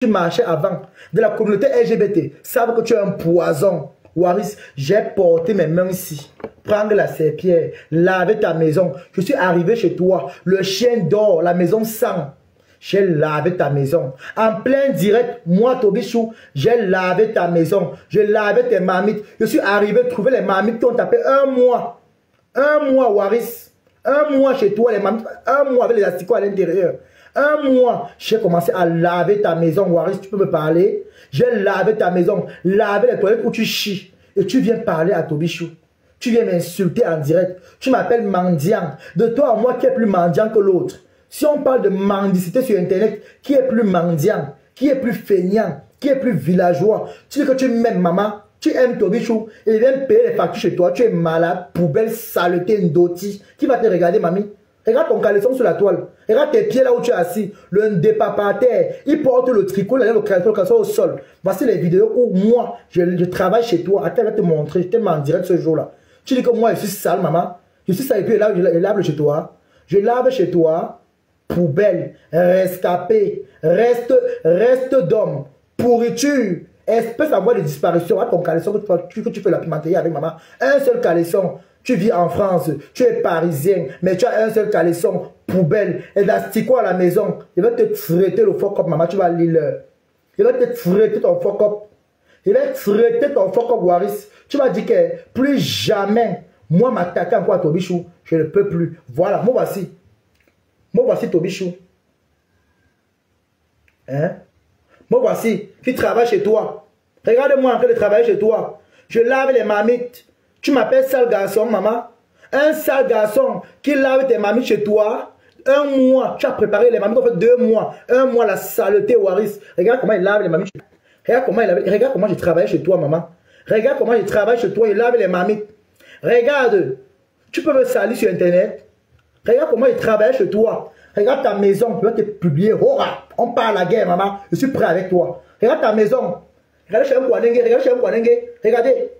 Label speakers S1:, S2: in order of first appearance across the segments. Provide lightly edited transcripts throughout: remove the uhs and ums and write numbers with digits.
S1: tu marchais avant, de la communauté LGBT, savent que tu es un poison. Waris, j'ai porté mes mains ici. Prendre la serpillère, laver ta maison. Je suis arrivé chez toi. Le chien dort, la maison sent. J'ai lavé ta maison. En plein direct, moi, Tobichou, j'ai lavé ta maison. J'ai lavé tes marmites. Je suis arrivé trouver les marmites qui ont tapé un mois. Un mois, Waris. Un mois chez toi, les marmites. Un mois avec les asticots à l'intérieur. Un mois, j'ai commencé à laver ta maison, Waris, tu peux me parler? J'ai lavé ta maison, lavé les toilettes où tu chies. Et tu viens parler à Tobichou. Tu viens m'insulter en direct. Tu m'appelles mendiant. De toi à moi, qui est plus mendiant que l'autre? Si on parle de mendicité sur Internet, qui est plus mendiant? Qui est plus feignant? Qui est plus villageois? Tu dis que tu m'aimes, maman. Tu aimes Tobichou. Et il vient payer les factures chez toi. Tu es malade, poubelle, saleté, ndoti. Qui va te regarder, mamie? Regarde ton caleçon sur la toile. Regarde tes pieds là où tu es assis. Le dépapataire. Il porte le tricot, le caleçon au sol. Voici les vidéos où moi, je travaille chez toi. Attends, je vais te montrer. Je t'aime en direct ce jour-là. Tu dis que moi, je suis sale, maman. Je suis sale et puis je lave chez toi. Je lave chez toi. Poubelle. Rescapé. Reste d'homme. Pourriture. Espèce d'avoir des disparitions. À ton caleçon que tu fais la pimenterie avec maman. Un seul caleçon. Tu vis en France, tu es parisien, mais tu as un seul caleçon, poubelle, et d'asticot à la maison. Il va te traiter le fuck up, maman, tu vas lire. Il va te traiter ton fuck up. Il va traiter ton fuck up, Waris. Tu vas dire que plus jamais, moi m'attaquer encore à Tobichou, je ne peux plus. Voilà, moi voici. Moi voici Tobichou. Hein? Moi voici, qui travaille chez toi. Regarde-moi en train de travailler chez toi. Je lave les marmites. Tu m'appelles sale garçon, maman. Un sale garçon qui lave tes marmites chez toi. Un mois, tu as préparé les marmites, en fait 2 mois. Un mois, la saleté, Waris. Regarde comment il lave les marmites. Regarde comment je travaille chez toi, maman. Regarde comment je travaille chez toi, il lave les marmites. Regarde, tu peux me salir sur Internet. Regarde comment il travaille chez toi. Regarde ta maison, tu vas te publier. Oh, on parle à la guerre, maman. Je suis prêt avec toi. Regarde ta maison. Regardez chez un Kouanengue, regardez chez un Kouanengue. Regardez.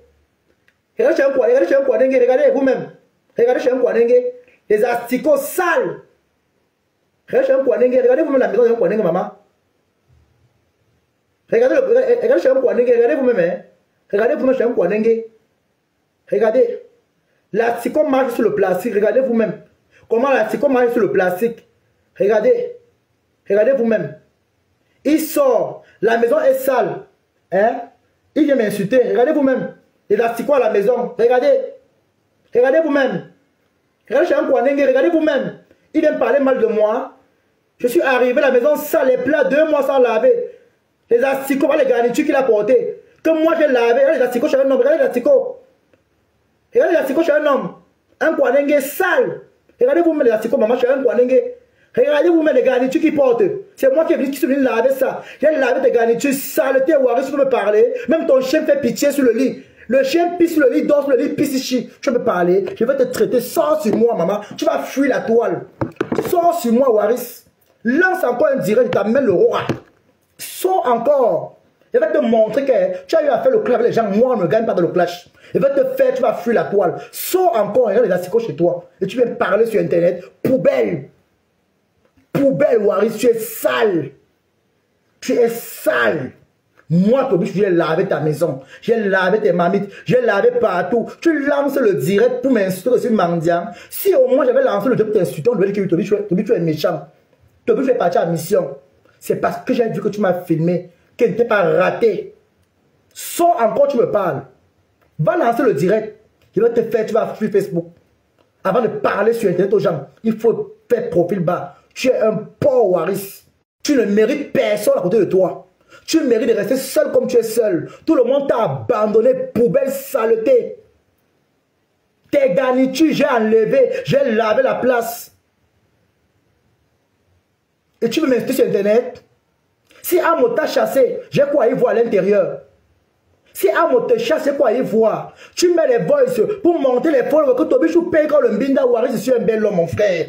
S1: Regardez chez un Kouanengue, regardez vous-même. Regardez chez un Kouanengue. Les asticots sales. Regardez chez un Kouanengue, regardez vous-même la maison d'un Kouanengue, maman. Regardez chez un Kouanengue, regardez vous-même. Hein. Regardez vous-même chez un Kouanengue. Regardez. L'asticot marche sur le plastique, regardez vous-même. Comment l'asticot marche sur le plastique. Regardez. Regardez vous-même. Il sort. La maison est sale. Hein? Il vient m'insulter. Regardez vous-même. Les asticots à la maison. Regardez. Regardez vous-même. Regardez chez un Kouanengue. Regardez vous-même. Il vient me parler mal de moi. Je suis arrivé à la maison sans les plats 2 mois sans laver. Les asticots, les garnitures qu'il a portées. Que moi j'ai lavé. Regardez les asticots chez un homme. Regardez les asticots. Regardez les asticots chez un homme. Un Kouanengue sale. Regardez vous-même les asticots, maman, chez un Kouanengue. Regardez vous-même les garnitures qu'il porte. C'est moi qui suis venu laver ça. J'ai lavé tes garnitures, saleté, Waris, tu peux me parler. Même ton chien fait pitié sur le lit. Le chien pisse sur le lit, dort sur le lit, pisse ici. Tu peux me parler. Je vais te traiter. Sors sur moi, maman. Tu vas fuir la toile. Sors sur moi, Waris. Lance encore un direct, je t'amène le roi. Sors encore. Je vais te montrer que tu as eu à faire le clash avec les gens. Moi, on ne gagne pas dans le clash. Je vais te faire, tu vas fuir la toile. Sors encore, regarde les asticots chez toi. Et tu viens me parler sur Internet. Poubelle. Poubelle, Waris, tu es sale. Tu es sale. Moi, Tobichou, j'ai lavé ta maison. J'ai lavé tes marmites. J'ai lavé partout. Tu lances le direct pour m'insulter que je suis mendiant. Si au moins j'avais lancé le direct pour t'insulter, on devait dire que Tobichou est méchant. Tobichou est parti à mission. C'est parce que j'ai vu que tu m'as filmé, que tu n'étais pas raté. Sors encore, tu me parles. Va lancer le direct. Je vais te faire, tu vas fuir Facebook. Avant de parler sur Internet aux gens, il faut faire profil bas. Tu es un pauvre Waris. Tu ne mérites personne à côté de toi. Tu mérites de rester seul comme tu es seul. Tout le monde t'a abandonné, poubelle, saleté. Tes garnitures, j'ai enlevé, j'ai lavé la place. Et tu veux m'insulter sur Internet? Si Amo t'a chassé, j'ai quoi y voir à l'intérieur? Si Amo te chasse, c'est quoi y voir? Tu mets les voices pour monter les followers que Tobichou paye quand le Mbinda. Waris, je suis un bel homme, mon frère.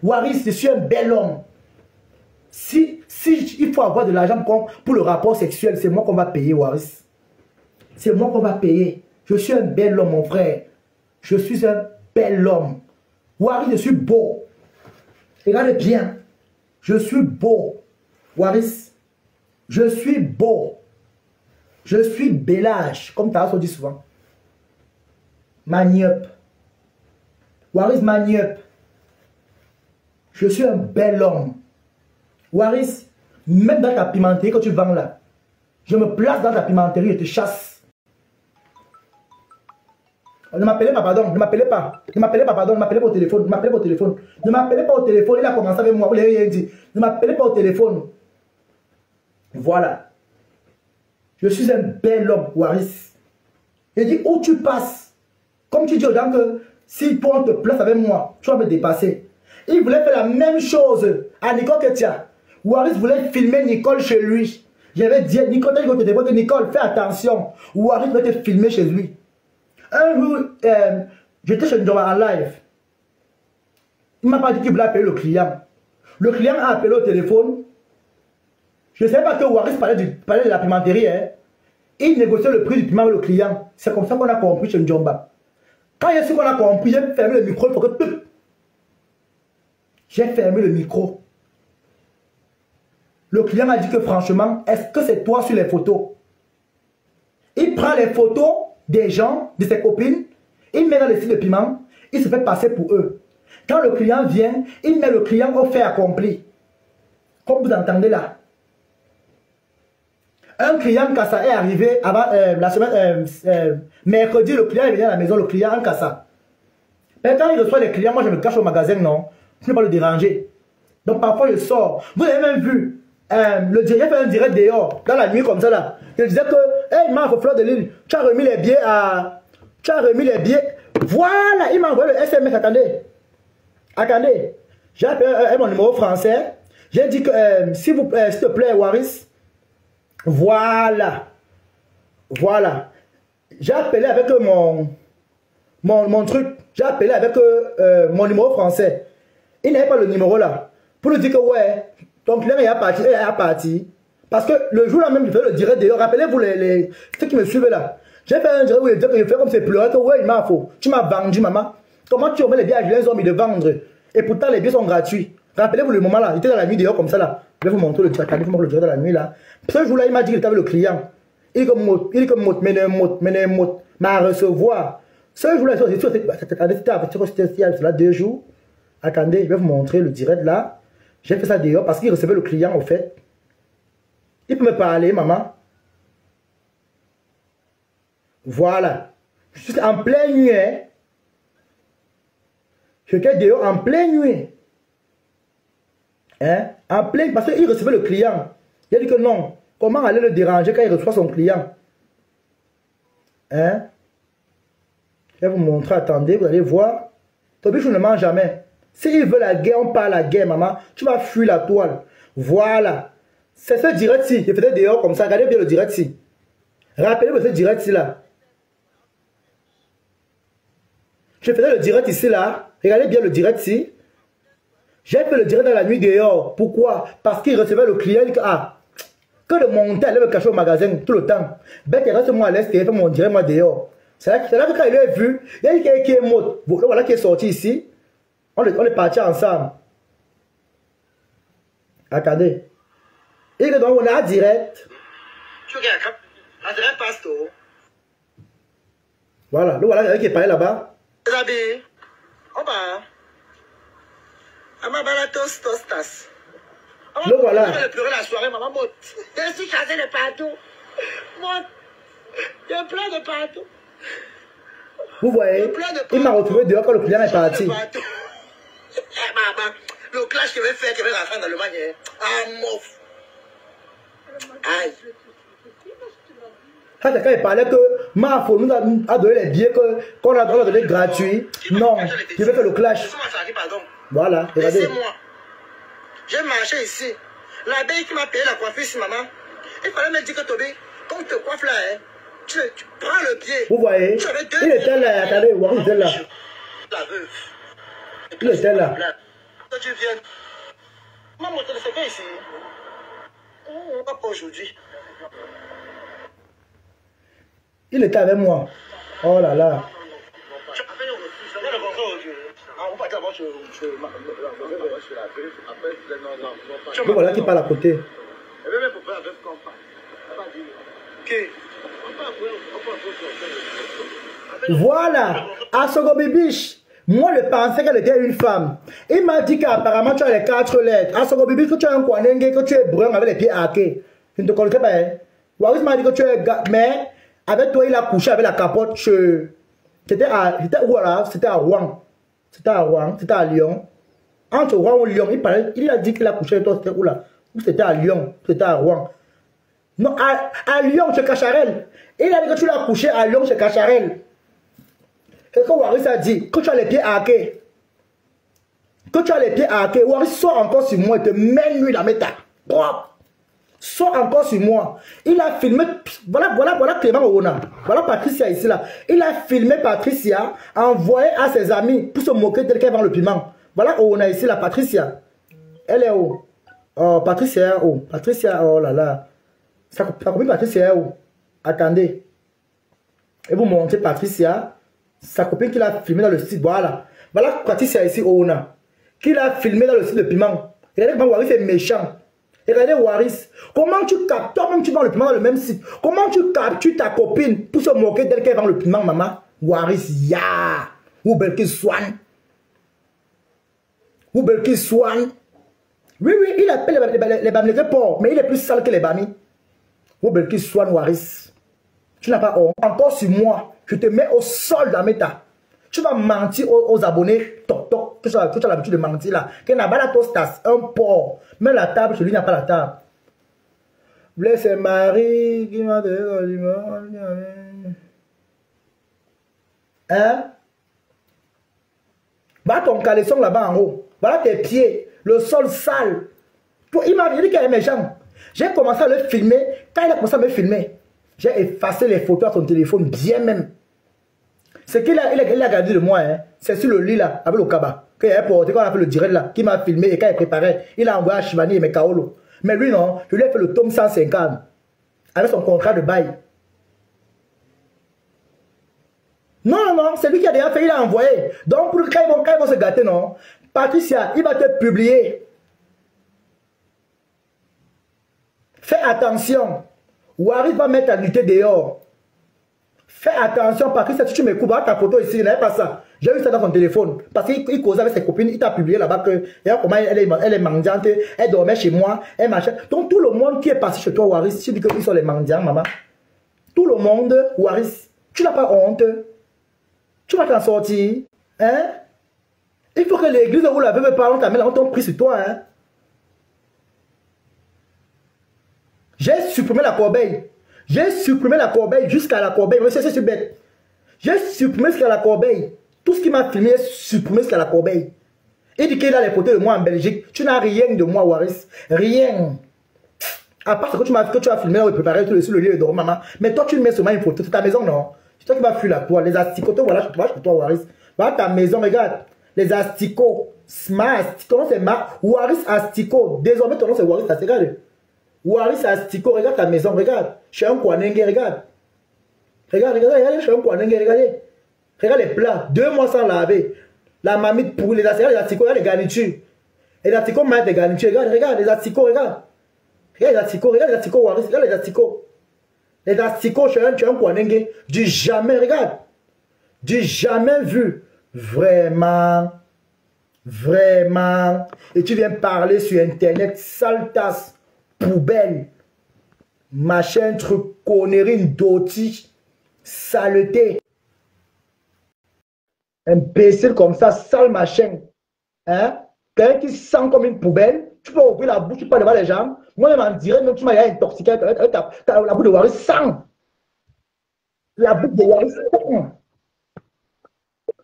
S1: Waris, je suis un bel homme. Si il faut avoir de l'argent pour le rapport sexuel, c'est moi qu'on va payer, Waris. C'est moi qu'on va payer. Je suis un bel homme, mon frère. Je suis un bel homme. Waris, je suis beau. Regardez bien. Je suis beau. Waris. Je suis beau. Je suis bellage, comme Tarasso dit souvent. Magnup. Waris Magnup. Je suis un bel homme. Waris, même dans ta pimenterie que tu vends là, je me place dans ta pimenterie et te chasse. Ne m'appelez pas, pardon, ne m'appelez pas. Ne m'appelez pas, pardon, ne m'appelez pas au téléphone. Ne m'appelez pas au téléphone. Ne m'appelez pas au téléphone. Il a commencé avec moi, vous l'avez rien dit. Ne m'appelez pas au téléphone. Voilà. Je suis un bel homme, Waris. Il dit où tu passes. Comme tu dis aux gens que si toi on te place avec moi, tu vas me dépasser. Il voulait faire la même chose à Nicole Ketia. Waris voulait filmer Nicole chez lui. J'avais dit, Nicole, Nicole, fais attention. Waris voulait te filmer chez lui. Un jour, j'étais chez Ndoma en live. Il ne m'a pas dit qu'il voulait appeler le client. Le client a appelé au téléphone. Je ne savais pas que Waris parlait de la pimenterie. Hein. Il négociait le prix du piment avec le client. C'est comme ça qu'on a compris chez Ndjomba. Quand il y a ce qu'on a compris, j'ai fermé le micro. Il faut que... J'ai fermé le micro. Le client a dit que franchement, est-ce que c'est toi sur les photos? Il prend les photos des gens, de ses copines, il met dans les sites de piment, il se fait passer pour eux. Quand le client vient, il met le client au fait accompli. Comme vous entendez là. Un client Kassa est arrivé avant la semaine, mercredi, le client est venu à la maison, le client en Kassa. Mais quand il reçoit les clients, moi je me cache au magasin, non. Je ne peux pas le déranger. Donc parfois je sors. Vous avez même vu, le directeur fait un direct dehors, dans la nuit comme ça là. Il disait que, hey Marc, Fleur de Lille, tu as remis les billets à... Tu as remis les billets. Voilà, il m'a envoyé le SMS, attendez. Attendez. J'ai appelé mon numéro français. J'ai dit que, s'il te plaît, Waris. Voilà. Voilà. J'ai appelé avec mon truc. J'ai appelé avec mon numéro français. Il n'avait pas le numéro là. Pour lui dire que ouais, ton client est parti. Parce que le jour là même, je faisais le direct d'ailleurs. Rappelez-vous ceux qui me suivent là. J'ai fait un direct où il disait que je fais comme c'est pleurer. Que ouais, il m'a faux. Tu m'as vendu, maman. Comment tu remets les billets à Julien Zombie de vendre? Et pourtant, les billets sont gratuits. Rappelez-vous le moment là. Il était dans la nuit d'ailleurs comme ça là. Je vais vous montrer le direct. Il faut montrer le direct dans la nuit là. Ce jour là, il m'a dit qu'il était avec le client. Il est comme mot. Il est comme mot. Mais m'a recevoir. Ce jour là, c'était là 2 jours. Attendez, je vais vous montrer le direct là. J'ai fait ça dehors parce qu'il recevait le client au fait. Il peut me parler, maman. Voilà. Je suis en pleine nuit. Hein. J'étais dehors en pleine nuit. Hein? En pleine, parce qu'il recevait le client. Il a dit que non. Comment aller le déranger quand il reçoit son client? Hein? Je vais vous montrer. Attendez, vous allez voir. Toby, je ne mens jamais. S'il veut la guerre, on parle la guerre, maman. Tu vas fuir la toile. Voilà. C'est ce direct-ci. Je faisais dehors comme ça. Regardez bien le direct-ci. Rappelez-vous ce direct-ci là. Je faisais le direct ici là. Regardez bien le direct-ci. J'ai fait le direct dans la nuit dehors. Pourquoi? Parce qu'il recevait le client. Que de monter, aller me cacher au magasin tout le temps. Ben, reste-moi à l'est et fait mon direct moi dehors. C'est là que quand il l'a vu, il y a quelqu'un qui est mort. Voilà qui est sorti ici. On est partis ensemble. Attendez. Et donc on a direct. Tu regardes, un direct passe. Voilà, le voilà qui est parlé là-bas.
S2: Zabi, on va. Amabala tostas.
S1: Le voilà.
S2: Je vais pleurer la soirée, maman motte. Je suis chassé de partout. Motte. Il y a plein de partout.
S1: Vous voyez, il m'a retrouvé dehors quand le client est parti.
S2: Maman, le clash que je vais faire, que je vais rentrer dans le manier. Ah, mouf. Aïe.
S1: Quand il parlait que Mafo nous a donné les billets qu'on a donné gratuits. Non, je vais faire le clash. Voilà, regardez.
S2: Laissez-moi. J'ai marché ici. L'abeille qui m'a payé la coiffure ici, maman. Il fallait me dire que Toby, quand tu te coiffes là, hein, tu prends le pied.
S1: Vous voyez, il était là, attendez, il était là.
S2: La veuve.
S1: Il était là.
S2: Quand tu viens, maman, tu le sais ici. Pas aujourd'hui.
S1: Il était avec moi. Oh là là. Le voilà qui parle à côté.
S2: Et même pour faire avec compas. Ça va dire. Ok.
S1: Voilà, Asogo Bibiche. Moi, je pensais qu'elle était une femme. Il m'a dit qu'apparemment, tu as les 4 lettres. Asogo Bibiche, que tu es un Kwanenge, que tu es brun avec les pieds hackés. Je ne te connaissais pas. Hein? Waris m'a dit que tu es... Mais avec toi, il a couché avec la capote. C'était où là? C'était à Rouen. C'était à Rouen, c'était à Lyon. Entre Rouen et Lyon, il a dit qu'il a couché avec toi. C'était où là? C'était à Lyon, c'était à Rouen. Non, à Lyon, chez Cacharel. Il a dit que tu l'as couché à Lyon, chez Cacharel. Et que Waris a dit que tu as les pieds hackés. Que tu as les pieds hackés. Waris, sois encore sur moi et te mets nuit dans mes tas. Propre. Sois encore sur moi. Il a filmé. Voilà Clément Oona. Voilà Patricia ici là. Il a filmé Patricia, envoyé à ses amis pour se moquer d'elle qu'elle vend le piment. Voilà Oona ici là, Patricia. Elle est où? Oh, Patricia est où? Patricia, oh là là. Sa copine Patricia est où? Attendez. Et vous montrez Patricia, sa copine qui l'a filmé dans le site. Voilà. Voilà Patricia ici, Oona. Qui l'a filmé dans le site de piment. Regardez comment Waris est méchant. Regardez Waris. Comment tu captes, toi-même tu vends le piment dans le même site. Comment tu captures ta copine pour se moquer d'elle qu'elle vend le piment, maman? Waris, ya. Ou Belkis Swan. Ou Belkis Swan. Oui, il appelle les Bamileke pauvres, mais il est plus sale que les Bamis. Ou Belkis Swan, Waris. Tu n'as pas honte. Encore sur moi, je te mets au sol dans mes tas. Tu vas mentir aux abonnés, toc toc, que tu as l'habitude de mentir là. Qu'il n'a pas la tostas, un porc. Mais la table, celui n'a pas la table. Blesse Marie qui m'a donné. Hein? Va ton caleçon là-bas en haut. Voilà tes pieds, le sol sale. Il m'a dit qu'il est méchant. J'ai commencé à le filmer. Quand il a commencé à me filmer, j'ai effacé les photos à son téléphone, bien même. Ce qu'il a gardé de moi, hein, c'est sur le lit là, avec le kaba. Qu'il a porté, quand on a fait le direct là, qui m'a filmé et quand il préparait, il a envoyé à Shivani et Mekaolo. Mais lui non, je lui ai fait le tome 150 avec son contrat de bail. Non, c'est lui qui a déjà fait, il a envoyé. Donc pour quand ils vont se gâter, non, Patricia, il va te publier. Fais attention. Waris va mettre la nudité dehors. Fais attention, Patricia, si tu m'écoutes, voir ta photo ici, il n'avait pas ça. J'ai vu ça dans son téléphone. Parce qu'il causait avec ses copines, il t'a publié là-bas que comment elle est mendiante, elle dormait chez moi, elle marchait. Donc tout le monde qui est passé chez toi, Waris, tu dis qu'ils sont les mendiants, maman. Tout le monde, Waris, tu n'as pas honte. Tu vas t'en sortir. Hein? Il faut que l'église où la veuve parle, on t'en prie sur toi. Hein? J'ai supprimé la corbeille. J'ai supprimé la corbeille jusqu'à la corbeille. C'est bête. J'ai supprimé jusqu'à la corbeille. Tout ce qui m'a filmé est supprimé jusqu'à la corbeille. Il dit qu'il a les photos de moi en Belgique. Tu n'as rien de moi, Waris. Rien. À part ce que tu as filmé et préparé sur le lieu de maman. Mais toi, tu mets seulement une photo. C'est ta maison, non? C'est toi qui vas fuir la toile. Les asticots, voilà, chez toi, Waris. Voilà ta maison, regarde. Les asticots. Ton nom c'est Waris Astico. Désormais, ton nom c'est Waris Astico. Waris Astico, regarde ta maison, regarde. Je suis un Kwanenge, regarde. Regarde, je suis un Kwanenge, regardez. Regarde les plats, 2 mois sans laver. La mamite pour les asticots, regarde les garnitures. Les asticots mettent des garnitures, regarde les asticots, regarde. Regarde les asticots, Waris, regarde les asticots. Les asticots, je suis un Kwanenge. Du jamais, regarde. Du jamais vu. Vraiment. Vraiment. Et tu viens parler sur Internet, sale tasse. Poubelle, machin, truc, connerie, doti, saleté. Imbécile comme ça, sale machin. Hein? Quelqu'un qui sent comme une poubelle, tu peux ouvrir la bouche, tu peux devant les jambes. Moi, même en direct, même tu m'as intoxiqué, la bouche de Waris sent. La bouche de Waris sent.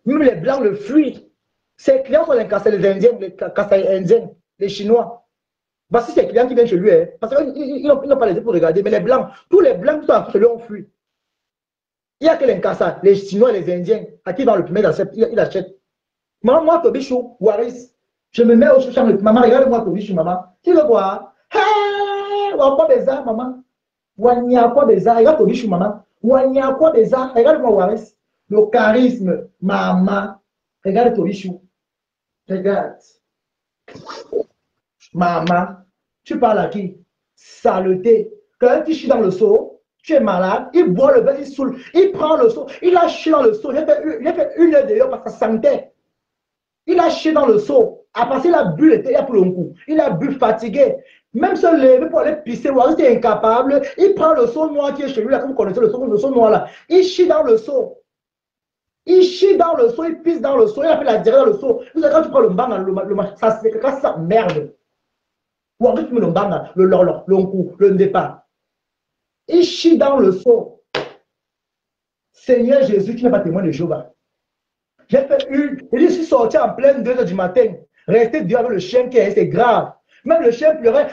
S1: Même les blancs le fuient. Ses clients sont les Kassai, les Indiens, les Kassai indiens, les Chinois. Voici ces clients qui viennent chez lui, hein, parce qu'ils n'ont pas les yeux pour regarder, mais les blancs, tous les blancs qui sont chez lui ont fui. Il n'y a que les Nkassa, les Chinois et les Indiens, à qui vend le piment, il achète. Maman, moi, Tobichou, Waris, je me mets au champ, maman, regarde-moi, Tobichou, maman. Tu veux voir? Hey, on a quoi des arts, maman? On y a quoi des arts? Regarde Tobichou, maman. On y a quoi des arts? Regarde-moi, Waris. Le charisme, maman. Regarde Tobichou. Regarde. Maman, tu parles à qui? Saleté. Quand tu chies dans le seau, tu es malade, il boit le verre, il saoule, il prend le seau, il a chié dans le seau. J'ai fait 1 heure dehors parce que ça sentait. Il a chié dans le seau. Après, il a bu le thé, il a pris le coup. Il a bu fatigué. Même se lever pour aller pisser, il était incapable. Il prend le seau noir qui est chez lui, là, comme vous connaissez le seau noir là. Il chie dans le seau. Il chie dans le seau, il pisse dans le seau, il a fait la diarrhée dans le seau. Vous savez, quand tu prends le mbanga, ça c'est que ça merde. Ou en fait, tu mets le mbanga, le départ. Il chie dans le seau. Seigneur Jésus, tu n'es pas témoin de Jéhovah. J'ai fait je suis sorti en pleine 2 heures du matin. Rester dehors avec le chien qui est, c'est grave. Même le chien pleurait.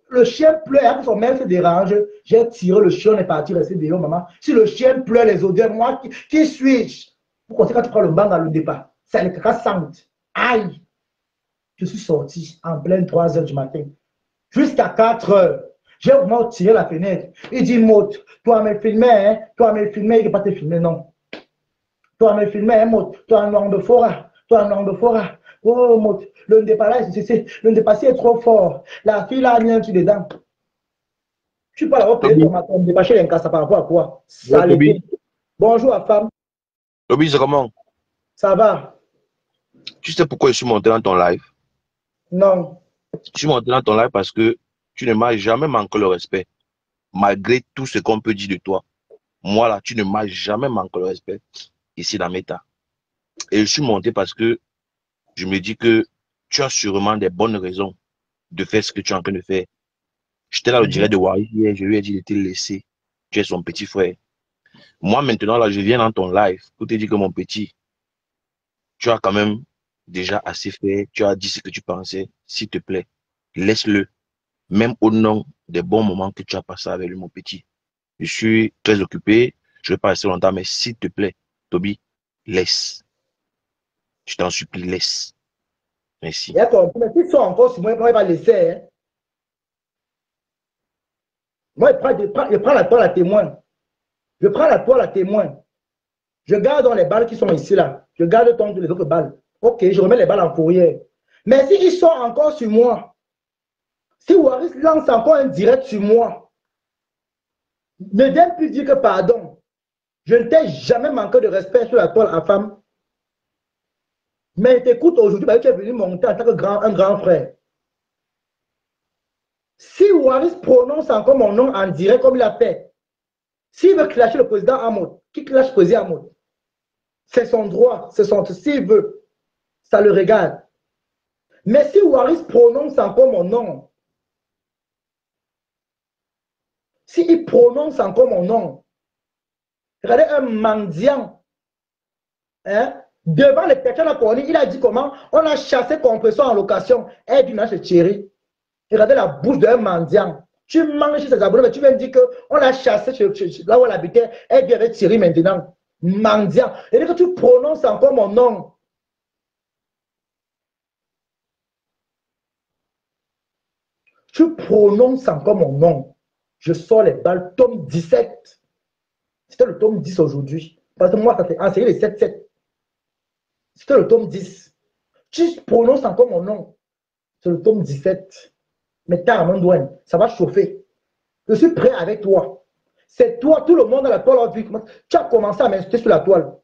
S1: Le chien pleure, son mère se dérange. J'ai tiré le chien, on est parti rester dehors, maman. Si le chien pleure, les odeurs, moi, qui suis-je? Pourquoi c'est quand tu prends le banc dans le départ? C'est le caca sent. Aïe! Je suis sorti en pleine 3 heures du matin. Jusqu'à 4 heures. J'ai vraiment tiré la fenêtre. Il dit, Maud, toi me filmer, hein? Toi me filmer, il ne va pas te filmer, non. Toi me filmer, hein, Maud? Toi un homme de fora. Toi un homme de fora. Oh, Maud, le départ là, le dépassé est trop fort. La fille là, il y a un truc dedans. Tu peux avoir payé ton matin, dépasser un cas par rapport à quoi? Saleté. Bonjour à femme.
S3: Toby, c'est comment?
S1: Ça va?
S3: Tu sais pourquoi je suis monté dans ton live?
S1: Non.
S3: Je suis monté dans ton live parce que tu ne m'as jamais manqué le respect. Malgré tout ce qu'on peut dire de toi. Moi là, tu ne m'as jamais manqué le respect ici dans Meta. Et je suis monté parce que je me dis que tu as sûrement des bonnes raisons de faire ce que tu es en train de faire. J'étais là au direct de Wari hier, je lui ai dit de te laisser. Tu es son petit frère. Moi maintenant là, je viens dans ton live pour te dire que mon petit, tu as quand même déjà assez fait, tu as dit ce que tu pensais. S'il te plaît, laisse-le. Même au nom des bons moments que tu as passé avec lui, mon petit. Je suis très occupé, je ne vais pas rester longtemps, mais s'il te plaît, Toby, laisse. Je t'en supplie, laisse. Merci.
S1: D'accord, mais s'ils sont encore sur moi, il va laisser. Hein. Moi, je prends la toile à témoin. Je prends la toile à témoin. Je garde dans les balles qui sont ici, là. Je garde les autres balles. Ok, je remets les balles en fourrière. Mais s'ils sont encore sur moi, si Waris lance encore un direct sur moi, ne viens plus dire que pardon. Je ne t'ai jamais manqué de respect sur la toile à femme. Mais t'écoute aujourd'hui, tu es venu monter en tant que un grand frère. Si Waris prononce encore mon nom en direct comme il a fait, s'il veut clasher le président Amoud, qui clash le président Amoud, c'est son droit, s'il veut, ça le regarde. Mais si Waris prononce encore mon nom, s'il prononce encore mon nom, regardez un mendiant, hein, devant les personnes à Corny, il a dit comment on a chassé Compression en location, et du chez Thierry. Regardez la bouche d'un mendiant. Tu manges chez ses abonnés, mais tu viens de dire qu'on l'a chassé là où elle habitait, et bien avec Thierry maintenant. Mendiant. Et que tu prononces encore mon nom. Tu prononces encore mon nom. Je sors les balles, tome 17. C'était le tome 10 aujourd'hui. Parce que moi, ça fait enseigner les 7-7. C'était le tome 10. Tu prononces encore mon nom. C'est le tome 17. Mais t'as un douane, ça va chauffer. Je suis prêt avec toi. C'est toi, tout le monde à la toile a vu. Tu as commencé à m'insulter sur la toile.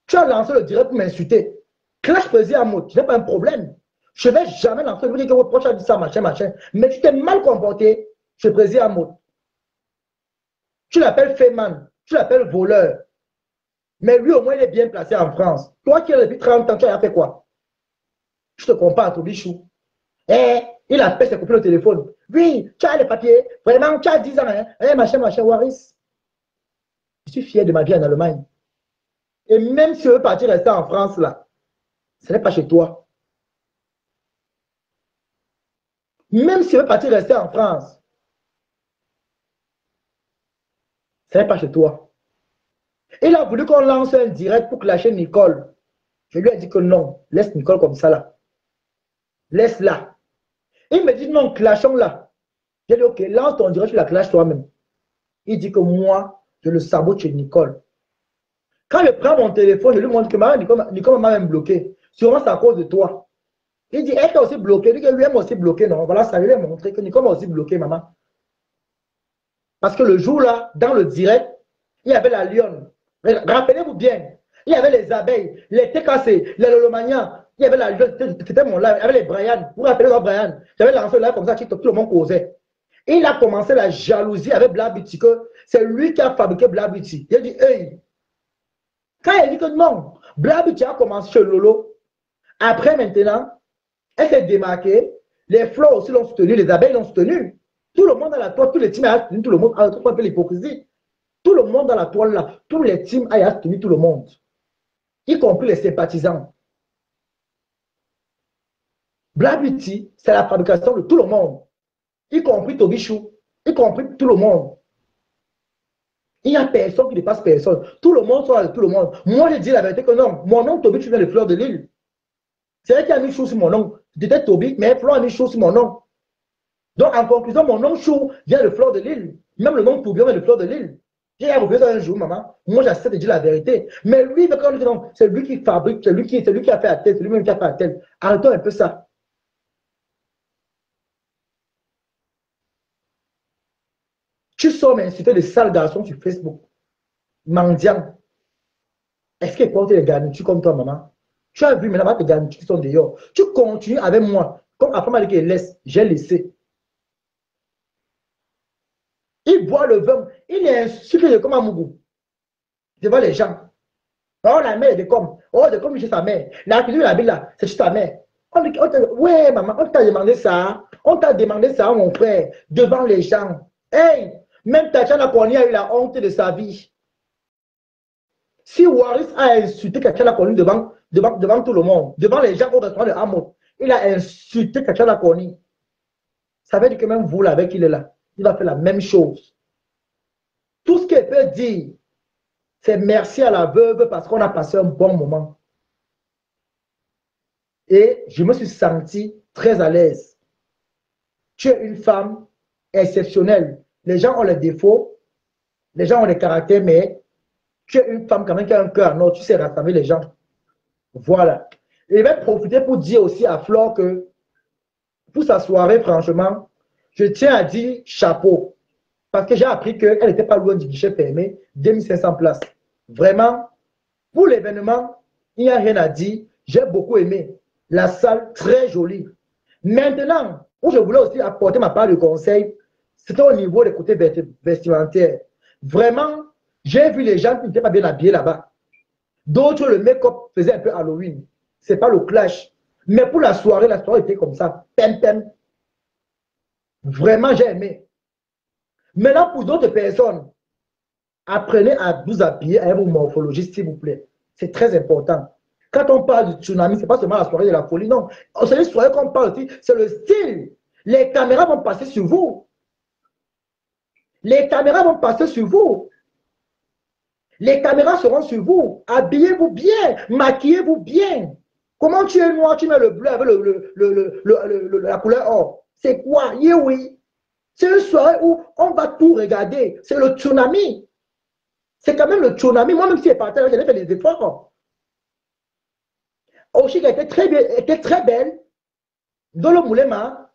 S1: Tu as lancé le direct pour m'insulter. Clash plaisir à moi, tu n'as pas un problème. Je ne vais jamais lancer le dire que votre proche a dit ça, machin. Mais tu t'es mal comporté, je plaisir à moi. Tu l'appelles Feman, tu l'appelles voleur. Mais lui, au moins, il est bien placé en France. Toi qui es depuis 30 ans, tu as fait quoi? Je te compare à Tobichou. Il appelle ses copines au téléphone. Oui, tu as les papiers. Vraiment, tu as 10 ans. Hein? Machin, Waris. Je suis fier de ma vie en Allemagne. Et même si je veux partir rester en France, là, ce n'est pas chez toi. Même si je veux partir rester en France, ce n'est pas chez toi. Il a voulu qu'on lance un direct pour clasher Nicole. Je lui ai dit que non. Laisse Nicole comme ça, là. Laisse-la. Il me dit non, clashons là. J'ai dit ok, lance ton direct, tu la clashes toi-même. Il dit que moi, je le sabote chez Nicole. Quand je prends mon téléphone, je lui montre que Nicole m'a même bloqué. Sûrement c'est à cause de toi. Il dit, elle est aussi bloquée. Il dit que lui, elle m'a aussi bloqué. Non, voilà, ça lui a montré que Nico m'a aussi bloqué, maman. Parce que le jour-là, dans le direct, il y avait la lionne. Rappelez-vous bien, il y avait les abeilles, les TKC, les Lolomaniens. Il y avait la lionne, c'était mon live. Il y avait les Brian. Vous vous rappelez de Brian? J'avais lancé là comme ça, tout le monde causait. Il a commencé la jalousie avec Blabuti, que c'est lui qui a fabriqué Blabuti. Il a dit, hey, quand il a dit que non, Blabuti a commencé chez Lolo. Après, maintenant, elle s'est démarquée. Les fleurs aussi l'ont soutenu, les abeilles l'ont soutenu. Tout le monde à la toile, tous les teams a soutenu tout le monde. Un peu l'hypocrisie. Tout le monde dans la toile là, tous les teams a soutenu tout le monde. Y compris les sympathisants. Blabuti, c'est la fabrication de tout le monde. Y compris Tobichou, y compris tout le monde. Il n'y a personne qui dépasse personne. Tout le monde soit avec tout le monde. Moi, je dis la vérité que non. Mon nom, Tobichou, vient de Fleurs de l'Île. C'est elle qui a mis Chou sur mon nom. J'étais Tobi, mais Fleur a mis Chou sur mon nom. Donc, en conclusion, mon nom Chou vient de Fleur de l'Île. Même le nom Toubion vient de Fleur de l'Île. J'ai oublié ça un jour, maman. Moi, j'essaie de dire la vérité. Mais lui, c'est lui qui fabrique, c'est lui qui a fait la tête, c'est lui-même qui a fait la tête. Arrêtons un peu ça. Tu sors m'insulter de sales garçons sur Facebook. Mendiant. Est-ce qu'il porte les garnitures comme toi, maman? Tu as vu maintenant tes garnitures qui sont dehors. Tu continues avec moi. Comme après m'a dit qu'il laisse, j'ai laissé. Il boit le vin. Il est insulté comme un mougou. Devant les gens. Oh, la mère est de comme. Oh, de comme chez sa mère. La cuisine de la ville là, c'est chez ta mère. Ouais, maman, on t'a demandé ça. On t'a demandé ça, mon frère, devant les gens. Hey, même Tatiana Koni a eu la honte de sa vie. Si Waris a insulté Tatiana Koni devant tout le monde, devant les gens au restaurant de Hamot, il a insulté Tatiana Koni. Ça veut dire que même vous, là, avec il est là, il va faire la même chose. Tout ce qu'il peut dire, c'est merci à la veuve parce qu'on a passé un bon moment. Et je me suis senti très à l'aise. Tu es une femme exceptionnelle. Les gens ont les défauts, les gens ont des caractères, mais tu es une femme quand même qui a un cœur. Non, tu sais rassembler les gens. Voilà. Et je vais profiter pour dire aussi à Flore que pour sa soirée, franchement, je tiens à dire chapeau. Parce que j'ai appris qu'elle n'était pas loin du guichet fermé, 2500 places. Vraiment, pour l'événement, il n'y a rien à dire. J'ai beaucoup aimé. La salle, très jolie. Maintenant, où je voulais aussi apporter ma part de conseil, c'était au niveau des côtés vestimentaires. Vraiment, j'ai vu les gens qui n'étaient pas bien habillés là-bas. D'autres, le make-up faisait un peu Halloween. Ce n'est pas le clash. Mais pour la soirée était comme ça. Pem, pem. Vraiment, j'ai aimé. Maintenant, pour d'autres personnes, apprenez à vous habiller avec vos morphologies, s'il vous plaît. C'est très important. Quand on parle du tsunami, ce n'est pas seulement la soirée de la folie, non. C'est une soirée qu'on parle aussi, c'est le style. Les caméras vont passer sur vous. Les caméras vont passer sur vous. Les caméras seront sur vous. Habillez-vous bien, maquillez-vous bien. Comment tu es noir, tu mets le bleu avec la couleur or. C'est quoi? Yeah, oui. C'est une soirée où on va tout regarder. C'est le tsunami. C'est quand même le tsunami. Moi-même, si je partais là, j'allais faire des efforts. Oshika était très belle. Dans le Moulema,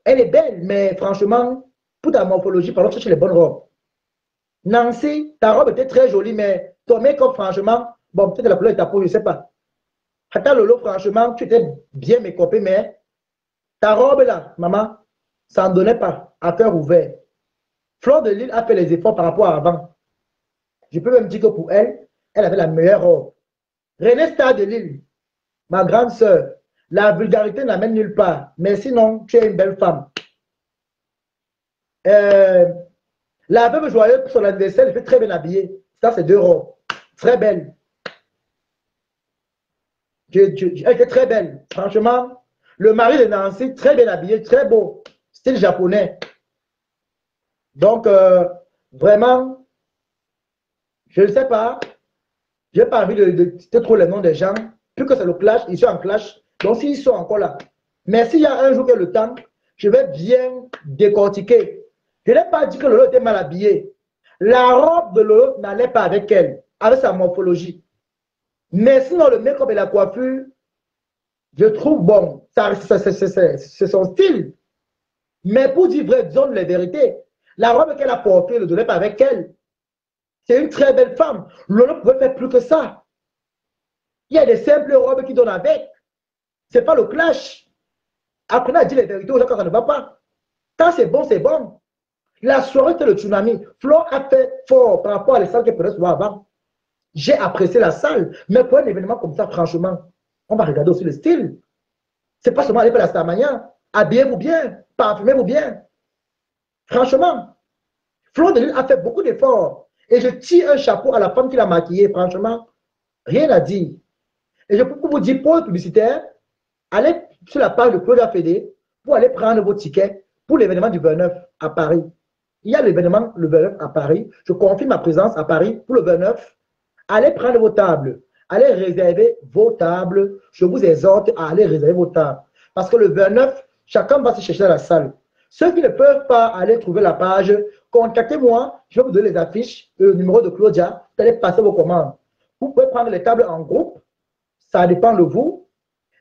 S1: elle est belle, mais franchement, pour ta morphologie, par exemple, chercher les bonnes robes. Nancy, ta robe était très jolie, mais ton make-up, franchement, bon, peut-être la couleur de ta peau, je ne sais pas. Hata Lolo, franchement, tu étais bien make-upé, mais ta robe là, maman, ça n'en donnait pas, à cœur ouvert. Fleur de l'Île a fait les efforts par rapport à avant. Je peux même dire que pour elle, elle avait la meilleure robe. René Star de l'Île, ma grande sœur, la vulgarité n'amène nulle part. Mais sinon, tu es une belle femme. La veuve joyeuse pour son anniversaire, elle fait très bien habillée. Ça, c'est 2 robes. Très belle. Elle était très belle. Franchement, le mari de Nancy, très bien habillé, très beau. Style japonais. Donc, vraiment, je ne sais pas. Je n'ai pas envie de citer trop les noms des gens. Plus que c'est le clash, ils sont en clash. Donc, s'ils sont encore là. Mais s'il y a un jour que le temps, je vais bien décortiquer. Je n'ai pas dit que Lolo était mal habillé. La robe de Lolo n'allait pas avec elle, avec sa morphologie. Mais sinon, le make-up et la coiffure, Je trouve bon, c'est son style. Mais pour dire vrai, disons la vérité, la robe qu'elle a portée ne donnait pas avec elle. C'est une très belle femme. L'on ne pouvait faire plus que ça. Il y a des simples robes qui donnent avec. Ce n'est pas le clash. Apprenez à dire la vérité aux gens quand ça ne va pas. Quand c'est bon, c'est bon. La soirée, c'était le tsunami. Flo a fait fort par rapport à les salles qu'elle prenait souvent avant. J'ai apprécié la salle. Mais pour un événement comme ça, franchement, on va regarder aussi le style. Ce n'est pas seulement aller faire la Starmania. Habillez-vous bien, parfumez-vous bien. Franchement, Flo de Lille a fait beaucoup d'efforts. Et je tire un chapeau à la femme qui l'a maquillée. Franchement, rien à dire. Et je peux vous dire, pour le publicitaire, allez sur la page de Claudia Fédé pour aller prendre vos tickets pour l'événement du 29 à Paris. Il y a l'événement le 29 à Paris. Je confirme ma présence à Paris pour le 29. Allez prendre vos tables. Allez réserver vos tables. Je vous exhorte à aller réserver vos tables. Parce que le 29, chacun va se chercher dans la salle. Ceux qui ne peuvent pas aller trouver la page, contactez-moi. Je vais vous donner les affiches, le numéro de Claudia. Vous allez passer vos commandes. Vous pouvez prendre les tables en groupe. Ça dépend de vous.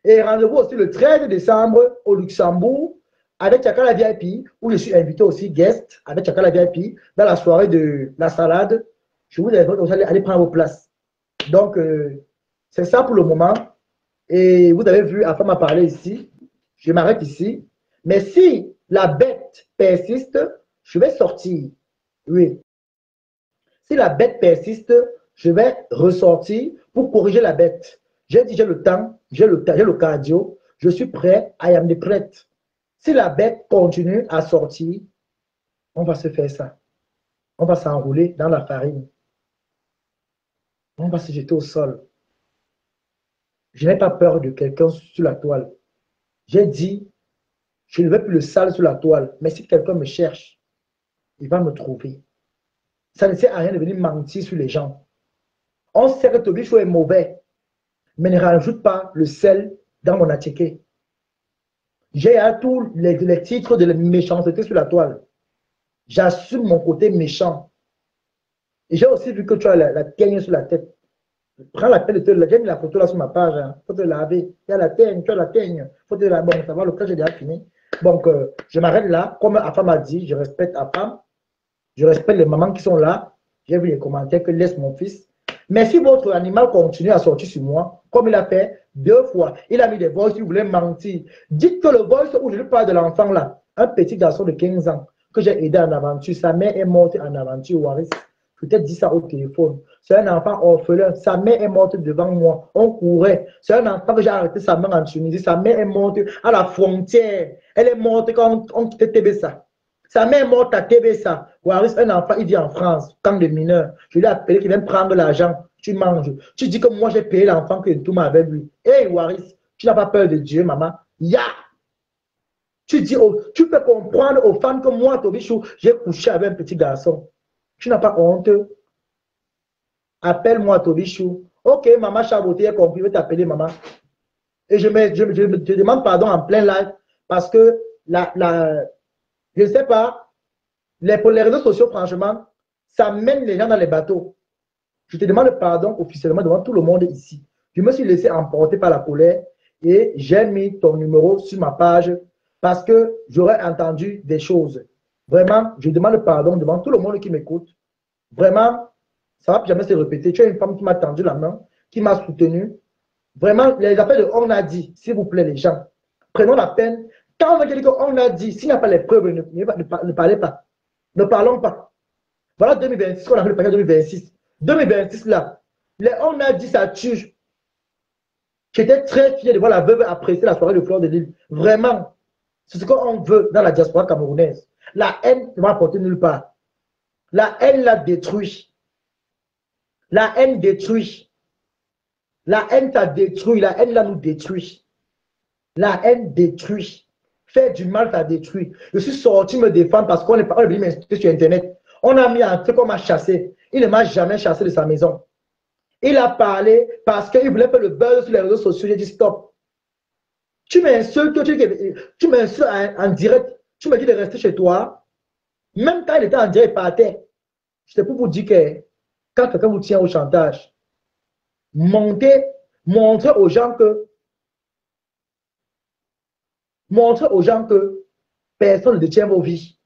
S1: Et rendez-vous aussi le 13 décembre au Luxembourg avec Chakala VIP, où je suis invité aussi guest avec Chakala VIP dans la soirée de la salade. Je vous invite aussi à aller prendre vos places. Donc, c'est ça pour le moment. Et vous avez vu, Afam m'a parlé ici. Je m'arrête ici. Mais si la bête persiste, je vais sortir. Oui. Si la bête persiste, je vais ressortir pour corriger la bête. J'ai dit, j'ai le temps, j'ai le cardio, je suis prêt, I am prête. Si la bête continue à sortir, on va se faire ça. On va s'enrouler dans la farine. On va se jeter au sol. Je n'ai pas peur de quelqu'un sur la toile. J'ai dit, je ne veux plus le sale sur la toile, mais si quelqu'un me cherche, il va me trouver. Ça ne sert à rien de venir mentir sur les gens. On sait que Tobichou est mauvais, mais ne rajoute pas le sel dans mon attiqué. J'ai tous les titres de la méchanceté sur la toile. J'assume mon côté méchant. Et j'ai aussi vu que tu as la teigne sur la tête. Prends la peine de te laver. J'ai mis la photo là sur ma page. Il faut te laver. Il y a la teigne, tu as la teigne. Il faut te laver. Bon, ça va, le cas, j'ai déjà fini. Donc, je m'arrête là. Comme Afam a dit, je respecte Afam. Je respecte les mamans qui sont là. J'ai vu les commentaires que laisse mon fils. Mais si votre animal continue à sortir sur moi, comme il a fait 2 fois, il a mis des voices, il voulait mentir. Dites que le voice où je lui parle de l'enfant là, un petit garçon de 15 ans, que j'ai aidé en aventure, sa mère est morte en aventure, Waris. Peut-être dit ça au téléphone. C'est un enfant orphelin, sa mère est morte devant moi, on courait. C'est un enfant que j'ai arrêté sa mère en Tunisie, sa mère est morte à la frontière. Elle est morte quand on quittait TBSA. Sa mère est morte à TBSA. Waris, un enfant, il vit en France, quand de mineur. Je lui ai appelé qu'il vient prendre l'argent. Tu manges. Tu dis que moi, j'ai payé l'enfant que tout avec lui. Hé, Waris, tu n'as pas peur de Dieu, maman. Ya! Tu dis, tu peux comprendre aux femmes que moi, Tobichou, j'ai couché avec un petit garçon. Tu n'as pas honte. Appelle-moi, Tobichou. Ok, maman Chaboté a compris, je vais t'appeler, maman. Et je demande pardon en plein live parce que je ne sais pas, pour les réseaux sociaux, franchement, ça mène les gens dans les bateaux. Je te demande pardon officiellement devant tout le monde ici. Je me suis laissé emporter par la colère et j'ai mis ton numéro sur ma page parce que j'aurais entendu des choses. Vraiment, je demande pardon devant tout le monde qui m'écoute. Vraiment, ça ne va jamais se répéter. Tu es une femme qui m'a tendu la main, qui m'a soutenu. Vraiment, les appels de on a dit, s'il vous plaît, les gens, prenons la peine. Quand on va dire qu'on a dit, s'il n'y a pas les preuves, ne parlez pas. Ne parlons pas. Voilà 2026, qu'on a fait le paquet 2026. 2026, là, les on a dit, ça tue. J'étais très fier de voir la veuve apprécier la soirée de Fleur de Lille. Vraiment, c'est ce qu'on veut dans la diaspora camerounaise. La haine ne va apporter nulle part. La haine la détruit. La haine détruit. La haine t'a détruit. La haine là nous détruit. La haine détruit. Faire du mal t'a détruit. Je suis sorti me défendre parce qu'on est venu m'insulter sur Internet. On a mis un truc qu'on m'a chassé. Il ne m'a jamais chassé de sa maison. Il a parlé parce qu'il voulait faire le buzz sur les réseaux sociaux. J'ai dit stop. Tu m'insultes, tu m'insultes en direct. Tu me dis de rester chez toi. Même quand il était en direct, il partait. C'était pour vous dire que quand quelqu'un vous tient au chantage, montrez aux gens que Montrez aux gens que personne ne détient vos vies.